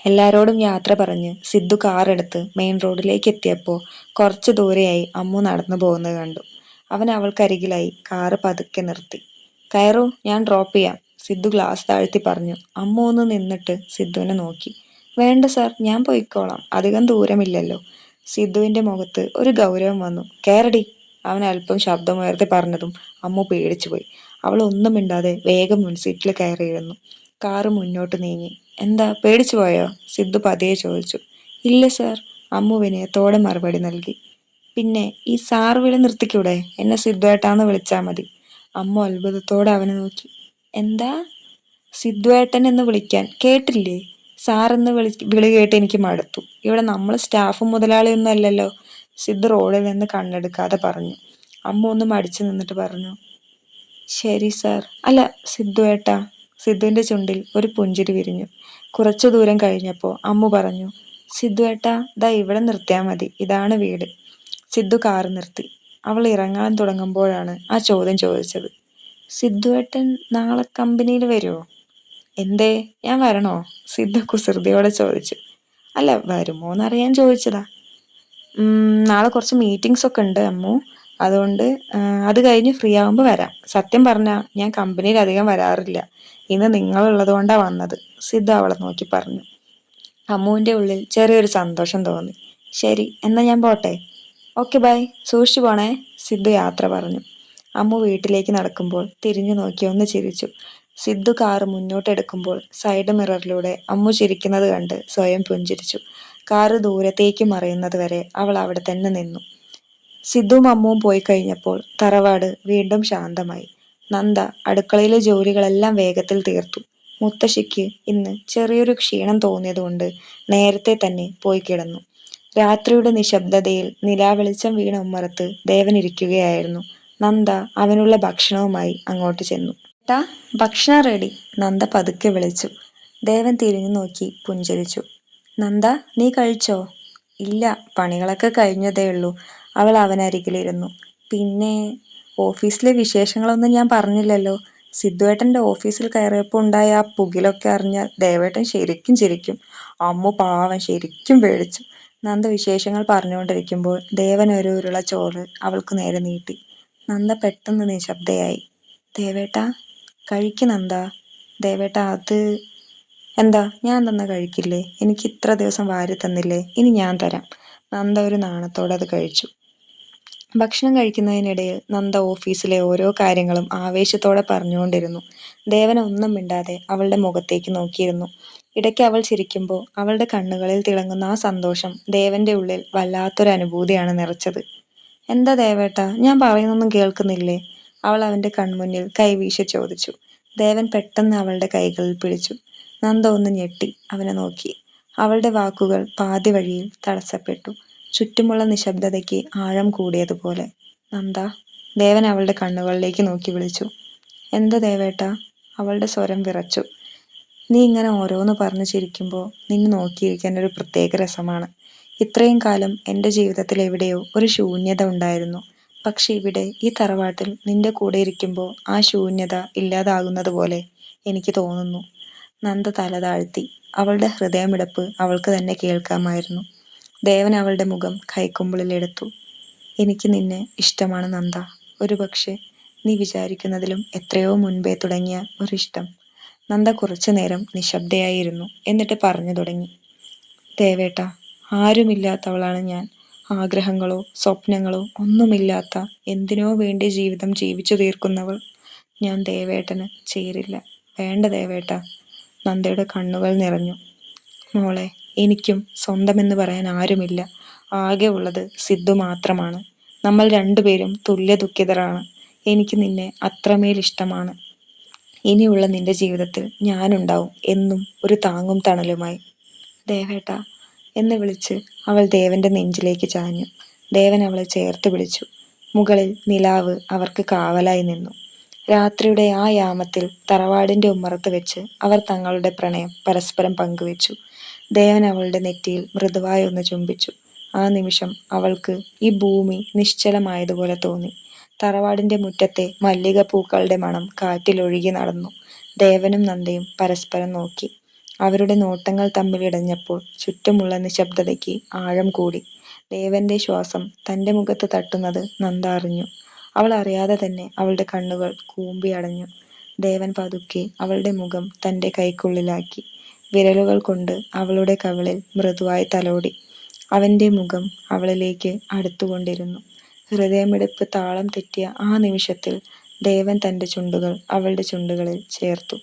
എല്ലാരോടും യാത്ര പറഞ്ഞ് സിദ്ധു കാറെടുത്ത് മെയിൻ റോഡിലേക്ക് എത്തിയപ്പോൾ കുറച്ചു ദൂരെയായി അമ്മു നടന്നു പോകുന്നത് കണ്ടു. അവൻ അവൾക്കരികിലായി കാറ് പതുക്കെ നിർത്തി. കയറൂ, ഞാൻ ഡ്രോപ്പ് ചെയ്യാം, സിദ്ധു ഗ്ലാസ് താഴ്ത്തി പറഞ്ഞു. അമ്മു ഒന്ന് നിന്നിട്ട് സിദ്ധുവിനെ നോക്കി. വേണ്ട സാർ, ഞാൻ പോയിക്കോളാം, അധികം ദൂരമില്ലല്ലോ. സിദ്ധുവിന്റെ മുഖത്ത് ഒരു ഗൗരവം വന്നു. കേറടി, അവൻ അല്പം ശബ്ദമുയർത്തി പറഞ്ഞതും അമ്മു പേടിച്ചുപോയി. അവൾ ഒന്നും മിണ്ടാതെ വേഗം മുൻസീറ്റിൽ കയറിയിരുന്നു. കാറ് മുന്നോട്ട് നീങ്ങി. എന്താ, പേടിച്ചു പോയോ? സിദ്ധു പതിയെ ചോദിച്ചു. ഇല്ല സാർ, അമ്മു വിനയത്തോടെ മറുപടി നൽകി. പിന്നെ ഈ സാർ വിളി നിർത്തിക്കൂടെ? എന്നെ സിദ്ധുവേട്ടാന്ന് വിളിച്ചാ മതി. അമ്മു അത്ഭുതത്തോടെ അവനെ നോക്കി. എന്താ? സിദ്ധുവേട്ടൻ എന്ന് വിളിക്കാൻ കേട്ടില്ലേ? സാറെന്ന് വിളി കേട്ട് എനിക്ക് മടുത്തു. ഇവിടെ നമ്മൾ സ്റ്റാഫും മുതലാളിയൊന്നും അല്ലല്ലോ, സിദ്ധു റോഡിൽ നിന്ന് കണ്ണെടുക്കാതെ പറഞ്ഞു. അമ്മു ഒന്ന് മടിച്ചു നിന്നിട്ട് പറഞ്ഞു. ശരി സാർ. അല്ല, സിദ്ധുവേട്ടാ. സിദ്ധുവിന്റെ ചുണ്ടിൽ ഒരു പുഞ്ചിരി വിരിഞ്ഞു. കുറച്ചു ദൂരം കഴിഞ്ഞപ്പോൾ അമ്മു പറഞ്ഞു. സിദ്ധുവേട്ടാ, ദാ ഇവിടെ നിർത്തിയാൽ മതി, ഇതാണ് വീട്. സിദ്ധു കാറ് നിർത്തി. അവൾ ഇറങ്ങാൻ തുടങ്ങുമ്പോഴാണ് ആ ചോദ്യം ചോദിച്ചത്. സിദ്ധുവേട്ടൻ നാളെ കമ്പനിയിൽ വരുമോ? എന്തേ, ഞാൻ വരണോ? സിദ്ധു കുസൃതിയോടെ ചോദിച്ചു. അല്ല, വരുമോന്നറിയാൻ ചോദിച്ചതാ. നാളെ കുറച്ച് മീറ്റിംഗ്സ് ഒക്കെ ഉണ്ട് അമ്മു, അതുകൊണ്ട് അത് കഴിഞ്ഞ് ഫ്രീ ആകുമ്പോൾ വരാം. സത്യം പറഞ്ഞാൽ ഞാൻ കമ്പനിയിൽ അധികം വരാറില്ല, ഇന്ന് നിങ്ങളുള്ളത് കൊണ്ടാണ് വന്നത്, സിദ്ധു അവളെ നോക്കി പറഞ്ഞു. അമ്മുവിൻ്റെ ഉള്ളിൽ ചെറിയൊരു സന്തോഷം തോന്നി. ശരി, എന്നാൽ ഞാൻ പോട്ടെ. ഓക്കെ, ബൈ, സൂക്ഷിച്ചു പോണേ, സിദ്ധു യാത്ര പറഞ്ഞു. അമ്മു വീട്ടിലേക്ക് നടക്കുമ്പോൾ തിരിഞ്ഞു നോക്കി ഒന്ന് ചിരിച്ചു. സിദ്ധു കാറ് മുന്നോട്ടെടുക്കുമ്പോൾ സൈഡ് മിററിലൂടെ അമ്മു ചിരിക്കുന്നത് കണ്ട് സ്വയം പുഞ്ചിരിച്ചു. കാറ് ദൂരത്തേക്ക് മറയുന്നത് വരെ അവൾ അവിടെ തന്നെ നിന്നു. സിദ്ധുവും അമ്മുവും പോയി കഴിഞ്ഞപ്പോൾ തറവാട് വീണ്ടും ശാന്തമായി. നന്ദ അടുക്കളയിലെ ജോലികളെല്ലാം വേഗത്തിൽ തീർത്തു. മുത്തശ്ശിക്ക് ഇന്ന് ചെറിയൊരു ക്ഷീണം തോന്നിയതുകൊണ്ട് നേരത്തെ തന്നെ പോയി കിടന്നു. രാത്രിയുടെ നിശബ്ദതയിൽ നിലാവെളിച്ചം വീണ ഉമ്മറത്ത് ദേവൻ ഇരിക്കുകയായിരുന്നു. നന്ദ അവനുള്ള ഭക്ഷണവുമായി അങ്ങോട്ട് ചെന്നു. ട്ടാ, ഭക്ഷണം റെഡി, നന്ദ പതുക്കെ വിളിച്ചു. ദേവൻ തിരിഞ്ഞു നോക്കി പുഞ്ചിരിച്ചു. നന്ദ, നീ കഴിച്ചോ? ഇല്ല, പണികളൊക്കെ കഴിഞ്ഞതേ ഉള്ളൂ, അവൾ അവനരികിലിരുന്നു. പിന്നെ ഓഫീസിലെ വിശേഷങ്ങളൊന്നും ഞാൻ പറഞ്ഞില്ലല്ലോ. സിദ്ധുവേട്ടൻ്റെ ഓഫീസിൽ കയറിയപ്പോൾ ഉണ്ടായ ആ പുകിലൊക്കെ അറിഞ്ഞാൽ ദേവേട്ടൻ ശരിക്കും ചിരിക്കും. അമ്മു പാവൻ ശരിക്കും പേടിച്ചു. നന്ദ വിശേഷങ്ങൾ പറഞ്ഞുകൊണ്ടിരിക്കുമ്പോൾ ദേവൻ ഒരു ഉരുള ചോറ് അവൾക്ക് നേരെ നീട്ടി. നന്ദ പെട്ടെന്ന് നിശബ്ദയായി. ദേവേട്ടാ, കഴിക്ക് നന്ദ. ദേവേട്ടാ, അത് എന്താ, ഞാൻ തന്ന കഴിക്കില്ലേ? എനിക്ക് ഇത്ര ദിവസം വാരി തന്നില്ലേ, ഇനി ഞാൻ തരാം. നന്ദ ഒരു നാണത്തോടെ അത് കഴിച്ചു. ഭക്ഷണം കഴിക്കുന്നതിനിടയിൽ നന്ദ ഓഫീസിലെ ഓരോ കാര്യങ്ങളും ആവേശത്തോടെ പറഞ്ഞുകൊണ്ടിരുന്നു. ദേവൻ ഒന്നും മിണ്ടാതെ അവളുടെ മുഖത്തേക്ക് നോക്കിയിരുന്നു. ഇടയ്ക്ക് അവൾ ചിരിക്കുമ്പോൾ അവളുടെ കണ്ണുകളിൽ തിളങ്ങുന്ന ആ സന്തോഷം ദേവന്റെ ഉള്ളിൽ വല്ലാത്തൊരു അനുഭൂതിയാണ് നിറച്ചത്. എന്താ ദേവേട്ടാ, ഞാൻ പറയുന്നൊന്നും കേൾക്കുന്നില്ലേ? അവൾ അവന്റെ കൺമുന്നിൽ കൈവീശി ചോദിച്ചു. ദേവൻ പെട്ടെന്ന് അവളുടെ കൈകളിൽ പിടിച്ചു. നന്ദ ഒന്ന് ഞെട്ടി അവനെ നോക്കി. അവളുടെ വാക്കുകൾ പാതി വഴിയിൽ തടസ്സപ്പെട്ടു. ചുറ്റുമുള്ള നിശബ്ദതയ്ക്ക് ആഴം കൂടിയതുപോലെ. നന്ദ, ദേവൻ അവളുടെ കണ്ണുകളിലേക്ക് നോക്കി വിളിച്ചു. എന്താ ദേവേട്ടാ? അവളുടെ സ്വരം വിറച്ചു. നീ ഇങ്ങനെ ഓരോന്ന് പറഞ്ഞു ചിരിക്കുമ്പോൾ നിന്നെ നോക്കിയിരിക്കാൻ ഒരു പ്രത്യേക രസമാണ്. ഇത്രയും കാലം എൻ്റെ ജീവിതത്തിൽ എവിടെയോ ഒരു ശൂന്യത ഉണ്ടായിരുന്നു. പക്ഷെ ഇവിടെ ഈ തറവാട്ടിൽ നിന്റെ കൂടെ ഇരിക്കുമ്പോൾ ആ ശൂന്യത ഇല്ലാതാകുന്നത് പോലെ എനിക്ക് തോന്നുന്നു. നന്ദ തല താഴ്ത്തി. അവളുടെ ഹൃദയമിടിപ്പ് അവൾക്ക് തന്നെ കേൾക്കാമായിരുന്നു. ദേവൻ അവളുടെ മുഖം കൈക്കുമ്പിളിലെടുത്തു. എനിക്ക് നിന്നെ ഇഷ്ടമാണ് നന്ദ. ഒരുപക്ഷെ നീ വിചാരിക്കുന്നതിലും എത്രയോ മുൻപേ തുടങ്ങിയ ഒരിഷ്ടം. നന്ദ കുറച്ചു നേരം നിശബ്ദയായിരുന്നു. എന്നിട്ട് പറഞ്ഞു തുടങ്ങി. ദേവേട്ട, ആരുമില്ലാത്തവളാണ് ഞാൻ. ആഗ്രഹങ്ങളോ സ്വപ്നങ്ങളോ ഒന്നുമില്ലാത്ത, എന്തിനോ വേണ്ടി ജീവിതം ജീവിച്ചു തീർക്കുന്നവൾ. ഞാൻ ദേവേട്ടന് ചേരില്ല. വേണ്ട ദേവേട്ട. നന്ദയുടെ കണ്ണുകൾ നിറഞ്ഞു. മോളെ, എനിക്കും സ്വന്തമെന്ന് പറയാൻ ആരുമില്ല. ആകെ ഉള്ളത് സിദ്ധു മാത്രമാണ്. നമ്മൾ രണ്ടുപേരും തുല്യ ദുഃഖിതരാണ്. എനിക്ക് നിന്നെ അത്രമേൽ ഇഷ്ടമാണ്. ഇനിയുള്ള നിന്റെ ജീവിതത്തിൽ ഞാനുണ്ടാവും, എന്നും ഒരു താങ്ങും തണലുമായി. ദേവേട്ട എന്ന് വിളിച്ച് അവൾ ദേവന്റെ നെഞ്ചിലേക്ക് ചാഞ്ഞു. ദേവൻ അവളെ ചേർത്ത് പിടിച്ചു. മുകളിൽ നിലാവ് അവർക്ക് കാവലായി നിന്നു. രാത്രിയുടെ ആ യാമത്തിൽ തറവാടിന്റെ ഉമ്മറത്ത് വെച്ച് അവർ തങ്ങളുടെ പ്രണയം പരസ്പരം പങ്കുവെച്ചു. ദേവൻ അവളുടെ നെറ്റിയിൽ മൃദുവായി ഒന്ന് ചുംബിച്ചു. ആ നിമിഷം അവൾക്ക് ഈ ഭൂമി നിശ്ചലമായതുപോലെ തോന്നി. തറവാടിന്റെ മുറ്റത്തെ മല്ലികപ്പൂക്കളുടെ മണം കാറ്റിലൊഴുകി നടന്നു. ദേവനും നന്ദയും പരസ്പരം നോക്കി. അവരുടെ നോട്ടങ്ങൾ തമ്മിലിടഞ്ഞപ്പോൾ ചുറ്റുമുള്ള നിശബ്ദതയ്ക്ക് ആഴം കൂടി. ദേവന്റെ ശ്വാസം തന്റെ മുഖത്ത് തട്ടുന്നത് നന്ദ അറിഞ്ഞു. അവൾ അറിയാതെ തന്നെ അവളുടെ കണ്ണുകൾ കൂമ്പി അടഞ്ഞു. ദേവൻ പതുക്കെ അവളുടെ മുഖം തന്റെ കൈക്കുള്ളിലാക്കി. വിരലുകൾ കൊണ്ട് അവളുടെ കവിളിൽ മൃദുവായി തലോടി. അവന്റെ മുഖം അവളിലേക്ക് അടുത്തുകൊണ്ടിരുന്നു. ഹൃദയമിടിപ്പ് താളം തെറ്റിയ ആ നിമിഷത്തിൽ ദേവൻ തന്റെ ചുണ്ടുകൾ അവളുടെ ചുണ്ടുകളിൽ ചേർത്തു.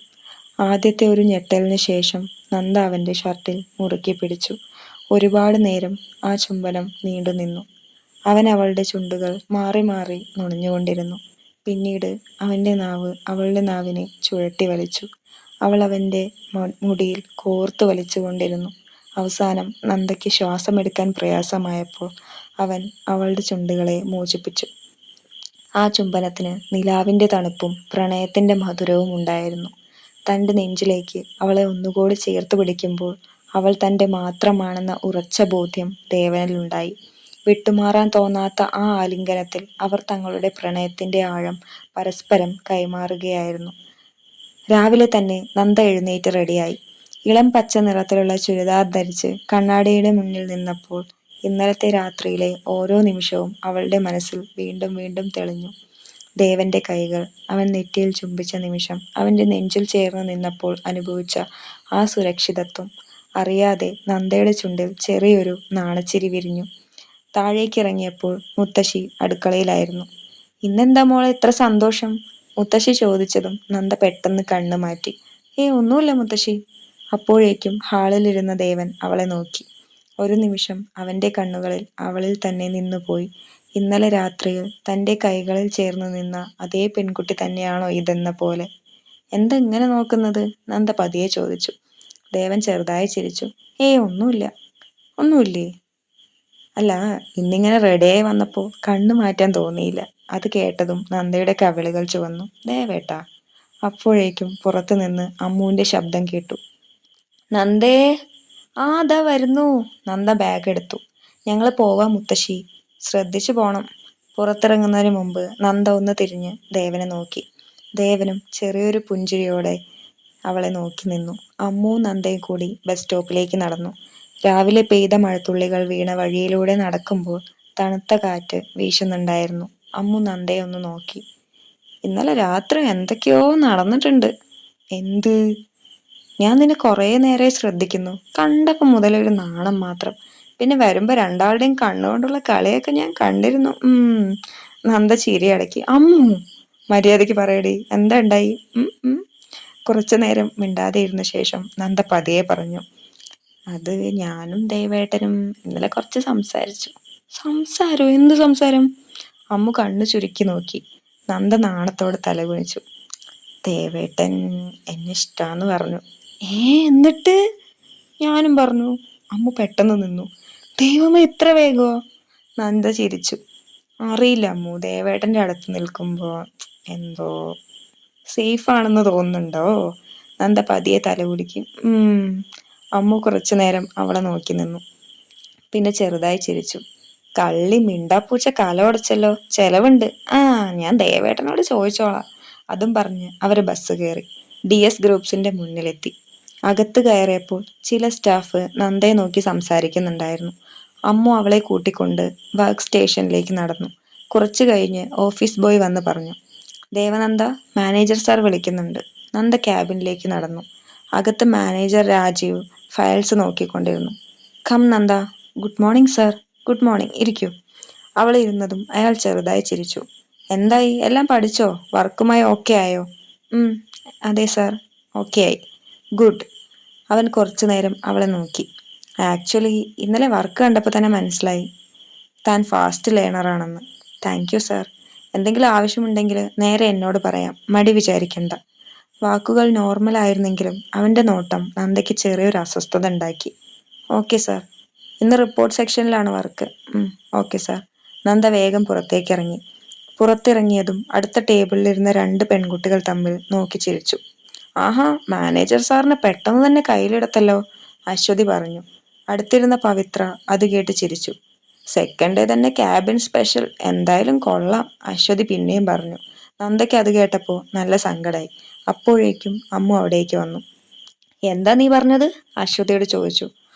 ആദ്യത്തെ ഒരു ഞെട്ടലിന് ശേഷം നന്ദ അവന്റെ ഷർട്ടിൽ മുറുക്കി പിടിച്ചു. ഒരുപാട് നേരം ആ ചുംബനം നീണ്ടുനിന്നു. അവൻ അവളുടെ ചുണ്ടുകൾ മാറി മാറി നുണഞ്ഞുകൊണ്ടിരുന്നു. പിന്നീട് അവന്റെ നാവ് അവളുടെ നാവിനെ ചുഴറ്റി വലിച്ചു. അവൾ അവന്റെ മുടിയിൽ കോർത്തു വലിച്ചുകൊണ്ടിരുന്നു. അവസാനം നന്ദയ്ക്ക് ശ്വാസമെടുക്കാൻ പ്രയാസമായപ്പോൾ അവൻ അവളുടെ ചുണ്ടുകളെ മോചിപ്പിച്ചു. ആ ചുംബനത്തിന് നിലാവിന്റെ തണുപ്പും പ്രണയത്തിന്റെ മധുരവും ഉണ്ടായിരുന്നു. തന്റെ നെഞ്ചിലേക്ക് അവളെ ഒന്നുകൂടി ചേർത്ത് പിടിക്കുമ്പോൾ അവൾ തന്റെ മാത്രമാണെന്ന ഉറച്ച ബോധ്യം ദേവനിലുണ്ടായി. വിട്ടുമാറാൻ തോന്നാത്ത ആ ആലിംഗനത്തിൽ അവർ തങ്ങളുടെ പ്രണയത്തിന്റെ ആഴം പരസ്പരം കൈമാറുകയായിരുന്നു. രാവിലെ തന്നെ നന്ദ എഴുന്നേറ്റ് റെഡിയായി. ഇളം പച്ച നിറത്തിലുള്ള ചുരിദാർ ധരിച്ച് കണ്ണാടിയുടെ മുന്നിൽ നിന്നപ്പോൾ ഇന്നലത്തെ രാത്രിയിലെ ഓരോ നിമിഷവും അവളുടെ മനസ്സിൽ വീണ്ടും വീണ്ടും തെളിഞ്ഞു. ദേവന്റെ കൈകൾ അവൻ നെറ്റിയിൽ ചുംബിച്ച നിമിഷം, അവന്റെ നെഞ്ചിൽ ചേർന്ന് നിന്നപ്പോൾ അനുഭവിച്ച ആ സുരക്ഷിതത്വം. അറിയാതെ നന്ദയുടെ ചുണ്ടിൽ ചെറിയൊരു നാണച്ചിരി വിരിഞ്ഞു. താഴേക്കിറങ്ങിയപ്പോൾ മുത്തശ്ശി അടുക്കളയിലായിരുന്നു. ഇന്നെന്താ മോളെ ഇത്ര സന്തോഷം? മുത്തശ്ശി ചോദിച്ചതും നന്ദ പെട്ടെന്ന് കണ്ണു മാറ്റി. ഒന്നുമില്ല മുത്തശ്ശി. അപ്പോഴേക്കും ഹാളിലിരുന്ന ദേവൻ അവളെ നോക്കി. ഒരു നിമിഷം അവന്റെ കണ്ണുകളിൽ അവളിൽ തന്നെ നിന്നുപോയി. ഇന്നലെ രാത്രിയിൽ തന്റെ കൈകളിൽ ചേർന്ന് നിന്ന അതേ പെൺകുട്ടി തന്നെയാണോ ഇതെന്ന പോലെ. എന്താ ഇങ്ങനെ നോക്കുന്നത്? നന്ദ പതിയെ ചോദിച്ചു. ദേവൻ ചെറുതായി ചിരിച്ചു. ഒന്നുമില്ല. ഒന്നുമില്ലേ? അല്ല, ഇന്നിങ്ങനെ റെഡിയായി വന്നപ്പോൾ കണ്ണു മാറ്റാൻ തോന്നിയില്ല. അത് കേട്ടതും നന്ദയുടെ കവിളുകൾ ചുവന്നു. ദേവേട്ടാ. അപ്പോഴേക്കും പുറത്തുനിന്ന് അമ്മുവിന്റെ ശബ്ദം കേട്ടു. നന്ദേ. അതാ വരുന്നു. നന്ദ ബാഗ് എടുത്തു. ഞങ്ങൾ പോവാം മുത്തശ്ശി. ശ്രദ്ധിച്ചു പോണം. പുറത്തിറങ്ങുന്നതിന് മുമ്പ് നന്ദ ഒന്ന് തിരിഞ്ഞ് ദേവനെ നോക്കി. ദേവനും ചെറിയൊരു പുഞ്ചിരിയോടെ അവളെ നോക്കി നിന്നു. അമ്മുവും നന്ദയും കൂടി ബസ് സ്റ്റോപ്പിലേക്ക് നടന്നു. രാവിലെ പെയ്ത മഴത്തുള്ളികൾ വീണ വഴിയിലൂടെ നടക്കുമ്പോൾ തണുത്ത കാറ്റ് വീശുന്നുണ്ടായിരുന്നു. അമ്മു നന്ദയെ ഒന്ന് നോക്കി. ഇന്നലെ രാത്രി എന്തൊക്കെയോ നടന്നിട്ടുണ്ട്. എന്ത്? ഞാൻ നിന്നെ കുറേ നേരെ ശ്രദ്ധിക്കുന്നു. കണ്ടപ്പോ മുതലൊരു നാണം മാത്രം. പിന്നെ വരുമ്പോ രണ്ടാളുടെയും കണ്ണുകൊണ്ടുള്ള കളിയൊക്കെ ഞാൻ കണ്ടിരുന്നു. നന്ദ ചിരി അടക്കി. അമ്മു, മര്യാദയ്ക്ക് പറയടി, എന്താ ഉണ്ടായി? കുറച്ചു നേരം മിണ്ടാതെ ഇരുന്ന ശേഷം നന്ദ പതിയെ പറഞ്ഞു. അത് ഞാനും ദേവേട്ടനും ഇന്നലെ കുറച്ച് സംസാരിച്ചു. സംസാരോ? എന്ത് സംസാരം? അമ്മു കണ്ണു ചുരുക്കി നോക്കി. നന്ദ നാണത്തോടെ തലകുനിച്ചു. ദേവേട്ടൻ എന്നെ ഇഷ്ടാന്ന് പറഞ്ഞു. എന്നിട്ട്? ഞാനും പറഞ്ഞു. അമ്മു പെട്ടെന്ന് നിന്നു. ദൈവമേ, ഇത്ര വേഗോ? നന്ദ ചിരിച്ചു. അറിയില്ല അമ്മു, ദേവേട്ടന്റെ അടുത്ത് നിൽക്കുമ്പോ എന്തോ സേഫ് ആണെന്ന് തോന്നുന്നുണ്ടോ? നന്ദ പതിയെ തലകുലുക്കി. അമ്മു കുറച്ചു നേരം അവളെ നോക്കി നിന്നു. പിന്നെ ചെറുതായി ചിരിച്ചു. കള്ളി മിണ്ടാപ്പൂച്ച കലോടച്ചല്ലോ. ചെലവുണ്ട്. ഞാൻ ദേവേട്ടനോട് ചോദിച്ചോളാം. അതും പറഞ്ഞ് അവര് ബസ് കയറി. DS ഗ്രൂപ്പ്സിന്റെ മുന്നിലെത്തി. അകത്ത് കയറിയപ്പോൾ ചില സ്റ്റാഫ് നന്ദയെ നോക്കി സംസാരിക്കുന്നുണ്ടായിരുന്നു. അമ്മു അവളെ കൂട്ടിക്കൊണ്ട് വർക്ക് സ്റ്റേഷനിലേക്ക് നടന്നു. കുറച്ചു കഴിഞ്ഞ് ഓഫീസ് ബോയ് വന്ന് പറഞ്ഞു, ദേവനന്ദ, മാനേജർ സാർ വിളിക്കുന്നുണ്ട്. നന്ദ ക്യാബിനിലേക്ക് നടന്നു. അകത്ത് മാനേജർ രാജീവ് ഫയൽസ് നോക്കിക്കൊണ്ടിരുന്നു. Come Nanda. Good morning sir. Good morning, ഇരിക്കൂ. അവൾ ഇരുന്നതും അയാൾ ചെറുതായി ചിരിച്ചു. എന്തായി, എല്ലാം പഠിച്ചോ? വർക്കുമായി ഓക്കെ ആയോ? അതെ സാർ, ഓക്കെ ആയി. ഗുഡ്. അവൻ കുറച്ചു നേരം അവളെ നോക്കി. ആക്ച്വലി ഇന്നലെ വർക്ക് കണ്ടപ്പോൾ തന്നെ മനസ്സിലായി താൻ ഫാസ്റ്റ് ലേണറാണെന്ന്. Thank you sir. എന്തെങ്കിലും ആവശ്യമുണ്ടെങ്കിൽ നേരെ എന്നോട് പറയാം, മടി വിചാരിക്കണ്ട. വാക്കുകൾ നോർമൽ ആയിരുന്നെങ്കിലും അവന്റെ നോട്ടം നന്ദയ്ക്ക് ചെറിയൊരു അസ്വസ്ഥത ഉണ്ടാക്കി. Okay sir. ഇന്ന് റിപ്പോർട്ട് സെക്ഷനിലാണ് വർക്ക്. Okay sir. നന്ദ വേഗം പുറത്തേക്ക് ഇറങ്ങി. പുറത്തിറങ്ങിയതും അടുത്ത ടേബിളിലിരുന്ന 2 പെൺകുട്ടികൾ തമ്മിൽ നോക്കി ചിരിച്ചു. ആഹാ, മാനേജർ സാറിനെ പെട്ടെന്ന് തന്നെ കയ്യിലെടുത്തല്ലോ, അശ്വതി പറഞ്ഞു. അടുത്തിരുന്ന പവിത്ര അത് കേട്ട് ചിരിച്ചു. സെക്കൻഡ് ഡേ തന്നെ ക്യാബിൻ സ്പെഷ്യൽ, എന്തായാലും കൊള്ളാം, അശ്വതി പിന്നെയും പറഞ്ഞു. നന്ദയ്ക്ക് അത് കേട്ടപ്പോൾ നല്ല സങ്കടായി. അപ്പോഴേക്കും അമ്മു അവിടേക്ക് വന്നു. എന്താ നീ പറഞ്ഞത്? അശ്വതിയോട് ചോദിച്ചു.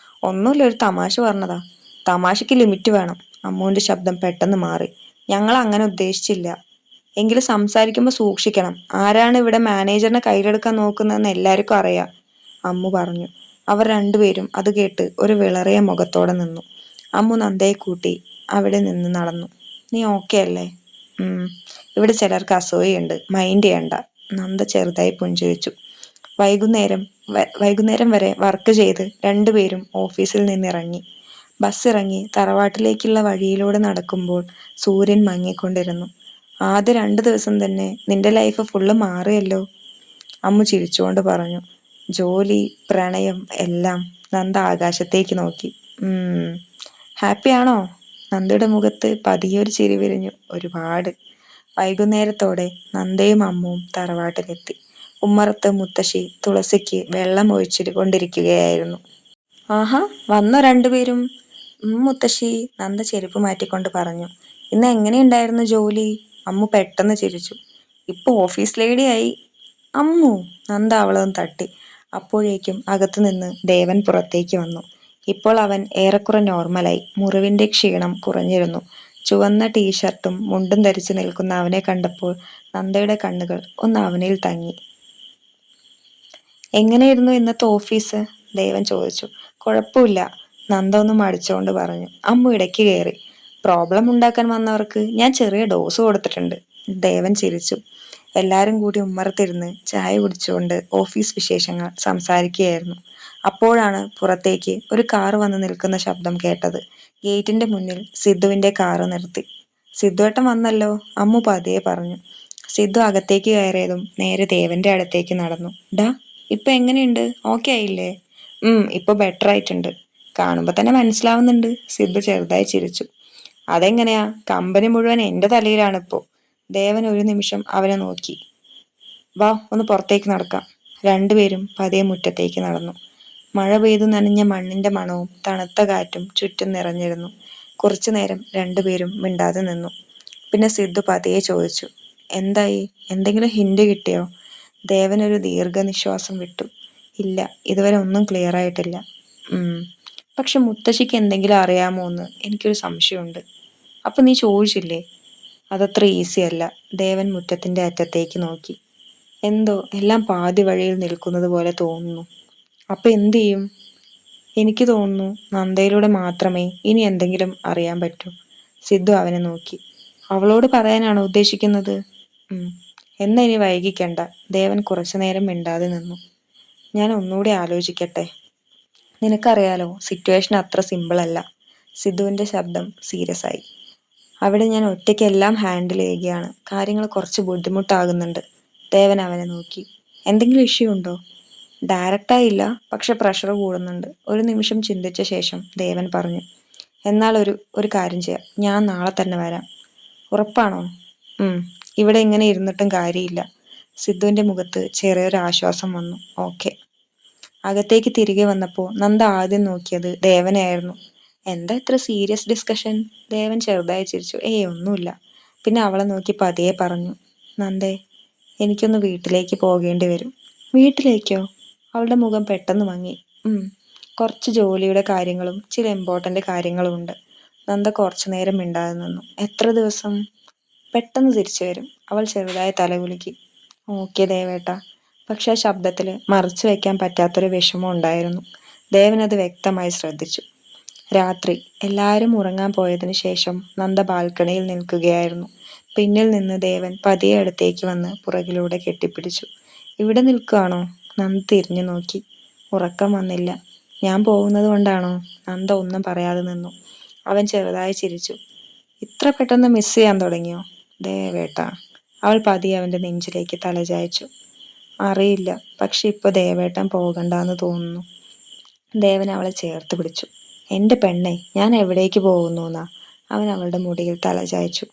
ഒന്നുമില്ല, ഒരു തമാശ പറഞ്ഞതാ. തമാശയ്ക്ക് ലിമിറ്റ് വേണം. അമ്മുവിന്റെ ശബ്ദം പെട്ടെന്ന് മാറി. ഞങ്ങൾ അങ്ങനെ ഉദ്ദേശിച്ചില്ല. എങ്കിലും സംസാരിക്കുമ്പോൾ സൂക്ഷിക്കണം. ആരാണ് ഇവിടെ മാനേജറിനെ കയ്യിലെടുക്കാൻ നോക്കുന്നതെന്ന് എല്ലാവർക്കും അറിയാം, അമ്മു പറഞ്ഞു. അവർ രണ്ടുപേരും അത് കേട്ട് ഒരു വിളറിയ മുഖത്തോടെ നിന്നു. അമ്മു നന്ദയെ കൂട്ടി അവിടെ നിന്ന് നടന്നു. നീ ഓക്കെ അല്ലേ? ഇവിടെ ചിലർക്ക് അസൂയുണ്ട്, മൈൻഡ് ചെയ്യണ്ട, നന്ദ ചെറുതായി പുഞ്ചിരിച്ചു. വൈകുന്നേരം വരെ വർക്ക് ചെയ്ത് രണ്ടുപേരും ഓഫീസിൽ നിന്നിറങ്ങി. ബസ് ഇറങ്ങി തറവാട്ടിലേക്കുള്ള വഴിയിലൂടെ നടക്കുമ്പോൾ സൂര്യൻ മങ്ങിക്കൊണ്ടിരുന്നു. ആദ്യ 2 ദിവസം തന്നെ നിന്റെ ലൈഫ് ഫുള്ള് മാറിയല്ലോ, അമ്മു ചിരിച്ചുകൊണ്ട് പറഞ്ഞു. ജോലി, പ്രണയം എല്ലാം. നന്ദ ആകാശത്തേക്ക് നോക്കി. ഹാപ്പിയാണോ? നന്ദയുടെ മുഖത്ത് പതിയൊരു ചിരി വിരിഞ്ഞു. ഒരുപാട്. വൈകുന്നേരത്തോടെ നന്ദയും അമ്മുവും തറവാട്ടിലെത്തി. ഉമ്മറത്ത് മുത്തശ്ശി തുളസിക്ക് വെള്ളം ഒഴിച്ചിട്ടുകൊണ്ടിരിക്കുകയായിരുന്നു. ആഹാ, വന്നോ രണ്ടുപേരും? മുത്തശ്ശി, നന്ദ ചെരുപ്പ് മാറ്റിക്കൊണ്ട് പറഞ്ഞു. ഇന്ന് എങ്ങനെയുണ്ടായിരുന്നു ജോലി? അമ്മു പെട്ടെന്ന് ചിരിച്ചു. ഇപ്പൊ ഓഫീസ് ലേഡിയായി. അമ്മു, നന്ദ അവളൊന്ന് തട്ടി. അപ്പോഴേക്കും അകത്തുനിന്ന് ദേവൻ പുറത്തേക്ക് വന്നു. ഇപ്പോൾ അവൻ ഏറെക്കുറെ നോർമലായി. മുറിവിന്റെ ക്ഷീണം കുറഞ്ഞിരുന്നു. ചുവന്ന ടീഷർട്ടും മുണ്ടും ധരിച്ചു നിൽക്കുന്ന അവനെ കണ്ടപ്പോൾ നന്ദയുടെ കണ്ണുകൾ ഒന്ന് അവനിൽ തങ്ങി. എങ്ങനെയായിരുന്നു ഇന്നത്തെ ഓഫീസ്? ദേവൻ ചോദിച്ചു. കുഴപ്പമില്ല, നന്ദ ഒന്ന് മടിച്ചുകൊണ്ട് പറഞ്ഞു. അമ്മു ഇടയ്ക്ക് കയറി. പ്രോബ്ലം ഉണ്ടാക്കാൻ വന്നവർക്ക് ഞാൻ ചെറിയ ഡോസ് കൊടുത്തിട്ടുണ്ട്. ദേവൻ ചിരിച്ചു. എല്ലാരും കൂടി ഉമ്മറത്തിരുന്ന് ചായ കുടിച്ചുകൊണ്ട് ഓഫീസ് വിശേഷങ്ങൾ സംസാരിക്കുകയായിരുന്നു. അപ്പോഴാണ് പുറത്തേക്ക് ഒരു കാർ വന്ന് നിൽക്കുന്ന ശബ്ദം കേട്ടത്. ഗേറ്റിന്റെ മുന്നിൽ സിദ്ധുവിന്റെ കാറ് നിർത്തി. സിദ്ധുവേട്ടൻ വന്നല്ലോ, അമ്മു പതിയെ പറഞ്ഞു. സിദ്ധു അകത്തേക്ക് കയറിയതും നേരെ ദേവന്റെ അടുത്തേക്ക് നടന്നു. ഡാ, ഇപ്പൊ എങ്ങനെയുണ്ട്? ഓക്കെ ആയില്ലേ? ഇപ്പൊ ബെറ്റർ ആയിട്ടുണ്ട്. കാണുമ്പോ തന്നെ മനസ്സിലാവുന്നുണ്ട്, സിദ്ധു ചെറുതായി ചിരിച്ചു. അതെങ്ങനെയാ? കമ്പനി മുഴുവൻ എന്റെ തലയിലാണിപ്പോ. ദേവൻ ഒരു നിമിഷം അവനെ നോക്കി. വാ, ഒന്ന് പുറത്തേക്ക് നടക്കാം. രണ്ടുപേരും പതിയെ മുറ്റത്തേക്ക് നടന്നു. മഴ പെയ്തു നനഞ്ഞ മണ്ണിന്റെ മണവും തണുത്ത കാറ്റും ചുറ്റും നിറഞ്ഞിരുന്നു. കുറച്ചു നേരം രണ്ടുപേരും മിണ്ടാതെ നിന്നു. പിന്നെ സിദ്ധു പതിയെ ചോദിച്ചു, എന്തായി? എന്തെങ്കിലും ഹിന്റ് കിട്ടിയോ? ദേവൻ ഒരു ദീർഘനിശ്വാസം വിട്ടു. ഇല്ല, ഇതുവരെ ഒന്നും ക്ലിയർ ആയിട്ടില്ല. പക്ഷെ മുത്തശ്ശിക്ക് എന്തെങ്കിലും അറിയാമോ എന്ന് എനിക്കൊരു സംശയമുണ്ട്. അപ്പൊ നീ ചോദിച്ചില്ലേ? അതത്ര ഈസി അല്ല. ദേവൻ മുറ്റത്തിന്റെ അറ്റത്തേക്ക് നോക്കി. എന്തോ എല്ലാം പാതി വഴിയിൽ നിൽക്കുന്നത് പോലെ തോന്നുന്നു. അപ്പൊ എന്തു ചെയ്യും? എനിക്ക് തോന്നുന്നു നന്ദയിലൂടെ മാത്രമേ ഇനി എന്തെങ്കിലും അറിയാൻ പറ്റൂ. സിദ്ധു അവനെ നോക്കി. അവളോട് പറയാനാണോ ഉദ്ദേശിക്കുന്നത്? എന്നാ ഇനി വൈകിക്കണ്ട. ദേവൻ കുറച്ചു നേരം മിണ്ടാതെ നിന്നു. ഞാൻ ഒന്നുകൂടി ആലോചിക്കട്ടെ. നിനക്കറിയാലോ, സിറ്റുവേഷൻ അത്ര സിമ്പിൾ അല്ല. സിദ്ധുവിന്റെ ശബ്ദം സീരിയസ് ആയി. അവിടെ ഞാൻ ഒറ്റയ്ക്ക് എല്ലാം ഹാൻഡിൽ ചെയ്യുകയാണ്. കാര്യങ്ങൾ കുറച്ച് ബുദ്ധിമുട്ടാകുന്നുണ്ട്. ദേവൻ അവനെ നോക്കി. എന്തെങ്കിലും ഇഷ്യൂ ഉണ്ടോ? ഡയറക്റ്റായില്ല, പക്ഷെ പ്രഷർ കൂടുന്നുണ്ട്. ഒരു നിമിഷം ചിന്തിച്ച ശേഷം ദേവൻ പറഞ്ഞു. എന്നാൽ ഒരു കാര്യം ചെയ്യാം, ഞാൻ നാളെ തന്നെ വരാം. ഉറപ്പാണോ? ഇവിടെ ഇങ്ങനെ ഇരുന്നിട്ടും കാര്യമില്ല. സിദ്ധുവിന്റെ മുഖത്ത് ചെറിയൊരു ആശ്വാസം വന്നു. ഓക്കെ. അകത്തേക്ക് തിരികെ വന്നപ്പോൾ നന്ദ ആദ്യം നോക്കിയത് ദേവനെയായിരുന്നു. എന്താ ഇത്ര സീരിയസ് ഡിസ്കഷൻ? ദേവൻ ചെറുതായി ചിരിച്ചു. ഒന്നുമില്ല. പിന്നെ അവളെ നോക്കി പതിയെ പറഞ്ഞു. നന്ദേ, എനിക്കൊന്ന് വീട്ടിലേക്ക് പോകേണ്ടി വരും. വീട്ടിലേക്കോ? അവളുടെ മുഖം പെട്ടെന്ന് മങ്ങി. കുറച്ച് ജോലിയുടെ കാര്യങ്ങളും ചില ഇമ്പോർട്ടൻ്റ് കാര്യങ്ങളും ഉണ്ട്. നന്ദ കുറച്ചു നേരം മിണ്ടാതെ നിന്നു. എത്ര ദിവസം? പെട്ടെന്ന് തിരിച്ചു വരും. അവൾ ചെറുതായി തലകുലുക്കി. ഓക്കെ ദേവേട്ട. പക്ഷെ ആ ശബ്ദത്തിൽ മറച്ചു വയ്ക്കാൻ പറ്റാത്തൊരു വിഷമം ഉണ്ടായിരുന്നു. ദേവൻ അത് വ്യക്തമായി ശ്രദ്ധിച്ചു. രാത്രി എല്ലാവരും ഉറങ്ങാൻ പോയതിനു ശേഷം നന്ദ ബാൽക്കണിയിൽ നിൽക്കുകയായിരുന്നു. പിന്നിൽ നിന്ന് ദേവൻ പതിയെ അടുത്തേക്ക് വന്ന് പുറകിലൂടെ കെട്ടിപ്പിടിച്ചു. ഇവിടെ നിൽക്കുകയാണോ? നന്ദ തിരിഞ്ഞു നോക്കി. ഉറക്കം വന്നില്ല. ഞാൻ പോകുന്നത് കൊണ്ടാണോ? നന്ദ ഒന്നും പറയാതെ നിന്നു. അവൻ ചെറുതായി ചിരിച്ചു. ഇത്ര പെട്ടെന്ന് മിസ് ചെയ്യാൻ തുടങ്ങിയോ? ദേവേട്ട. അവൾ പതിയെ അവൻ്റെ നെഞ്ചിലേക്ക് തലചായ്ച്ചു. അറിയില്ല, പക്ഷെ ഇപ്പോൾ ദേവേട്ടൻ പോകണ്ടെന്ന് തോന്നുന്നു. ദേവൻ അവളെ ചേർത്ത് പിടിച്ചു. എൻ്റെ പെണ്ണെ, ഞാൻ എവിടേക്ക് പോകുന്നു എന്നാ? അവൻ അവളുടെ മുടിയിൽ തലചായ്ച്ചു.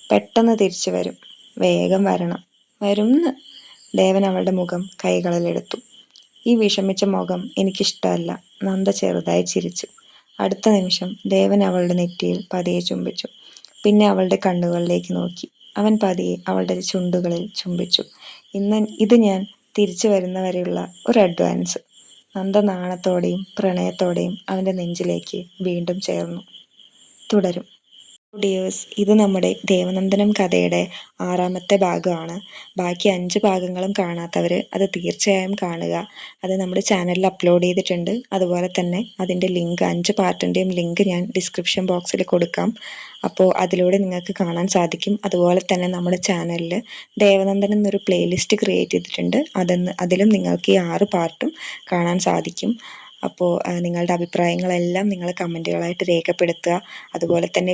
പെട്ടെന്ന് തിരിച്ചു വരും. വേഗം വരണം. വരുംന്ന്. ദേവൻ അവളുടെ മുഖം കൈകളിലെടുത്തു. ഈ വിഷമിച്ച മുഖം എനിക്കിഷ്ടമല്ല. നന്ദ ചെറുതായി ചിരിച്ചു. അടുത്ത നിമിഷം ദേവൻ അവളുടെ നെറ്റിയിൽ പതിയെ ചുംബിച്ചു. പിന്നെ അവളുടെ കണ്ണുകളിലേക്ക് നോക്കി. അവൻ പതിയെ അവളുടെ ചുണ്ടുകളിൽ ചുംബിച്ചു. ഇത് ഞാൻ തിരിച്ചു വരുന്നവരെയുള്ള ഒരു അഡ്വാൻസ്. നന്ദ നാണത്തോടെയും പ്രണയത്തോടെയും അവൻ്റെ നെഞ്ചിലേക്ക് വീണ്ടും ചേർന്നു. തുടരും. ഡിയേഴ്സ്, ഇത് നമ്മുടെ ദേവനന്ദനം കഥയുടെ 6ാമത്തെ ഭാഗമാണ്. ബാക്കി 5 ഭാഗങ്ങളും കാണാത്തവർ അത് തീർച്ചയായും കാണുക. അത് നമ്മുടെ ചാനലിൽ അപ്ലോഡ് ചെയ്തിട്ടുണ്ട്. അതുപോലെ തന്നെ അതിൻ്റെ ലിങ്ക് 5 പാർട്ടിൻ്റെയും ലിങ്ക് ഞാൻ ഡിസ്ക്രിപ്ഷൻ ബോക്സിൽ കൊടുക്കാം. അപ്പോൾ അതിലൂടെ നിങ്ങൾക്ക് കാണാൻ സാധിക്കും. അതുപോലെ തന്നെ നമ്മുടെ ചാനലിൽ ദേവനന്ദനം എന്നൊരു പ്ലേലിസ്റ്റ് ക്രിയേറ്റ് ചെയ്തിട്ടുണ്ട്. അതിലും നിങ്ങൾക്ക് ഈ 6 പാർട്ടും കാണാൻ സാധിക്കും. അപ്പോൾ നിങ്ങളുടെ അഭിപ്രായങ്ങളെല്ലാം നിങ്ങൾ കമൻറ്റുകളായിട്ട് രേഖപ്പെടുത്തുക. അതുപോലെ തന്നെ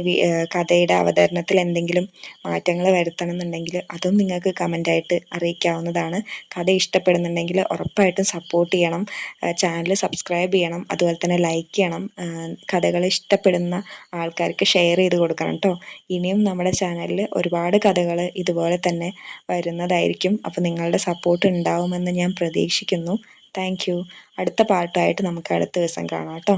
കഥയുടെ അവതരണത്തിൽ എന്തെങ്കിലും മാറ്റങ്ങൾ വരുത്തണം എന്നുണ്ടെങ്കിൽ അതും നിങ്ങൾക്ക് കമൻറ്റായിട്ട് അറിയിക്കാവുന്നതാണ്. കഥ ഇഷ്ടപ്പെടുന്നുണ്ടെങ്കിൽ ഉറപ്പായിട്ടും സപ്പോർട്ട് ചെയ്യണം. ചാനൽ സബ്സ്ക്രൈബ് ചെയ്യണം. അതുപോലെ തന്നെ ലൈക്ക് ചെയ്യണം. കഥകൾ ഇഷ്ടപ്പെടുന്ന ആൾക്കാർക്ക് ഷെയർ ചെയ്ത് കൊടുക്കണം കേട്ടോ. ഇനിയും നമ്മുടെ ചാനലിൽ ഒരുപാട് കഥകൾ ഇതുപോലെ തന്നെ വരുന്നതായിരിക്കും. അപ്പോൾ നിങ്ങളുടെ സപ്പോർട്ട് ഉണ്ടാവുമെന്ന് ഞാൻ പ്രതീക്ഷിക്കുന്നു. Thank you. അടുത്ത പാർട്ടായിട്ട് നമുക്ക് അടുത്ത ദിവസം കാണാം കേട്ടോ.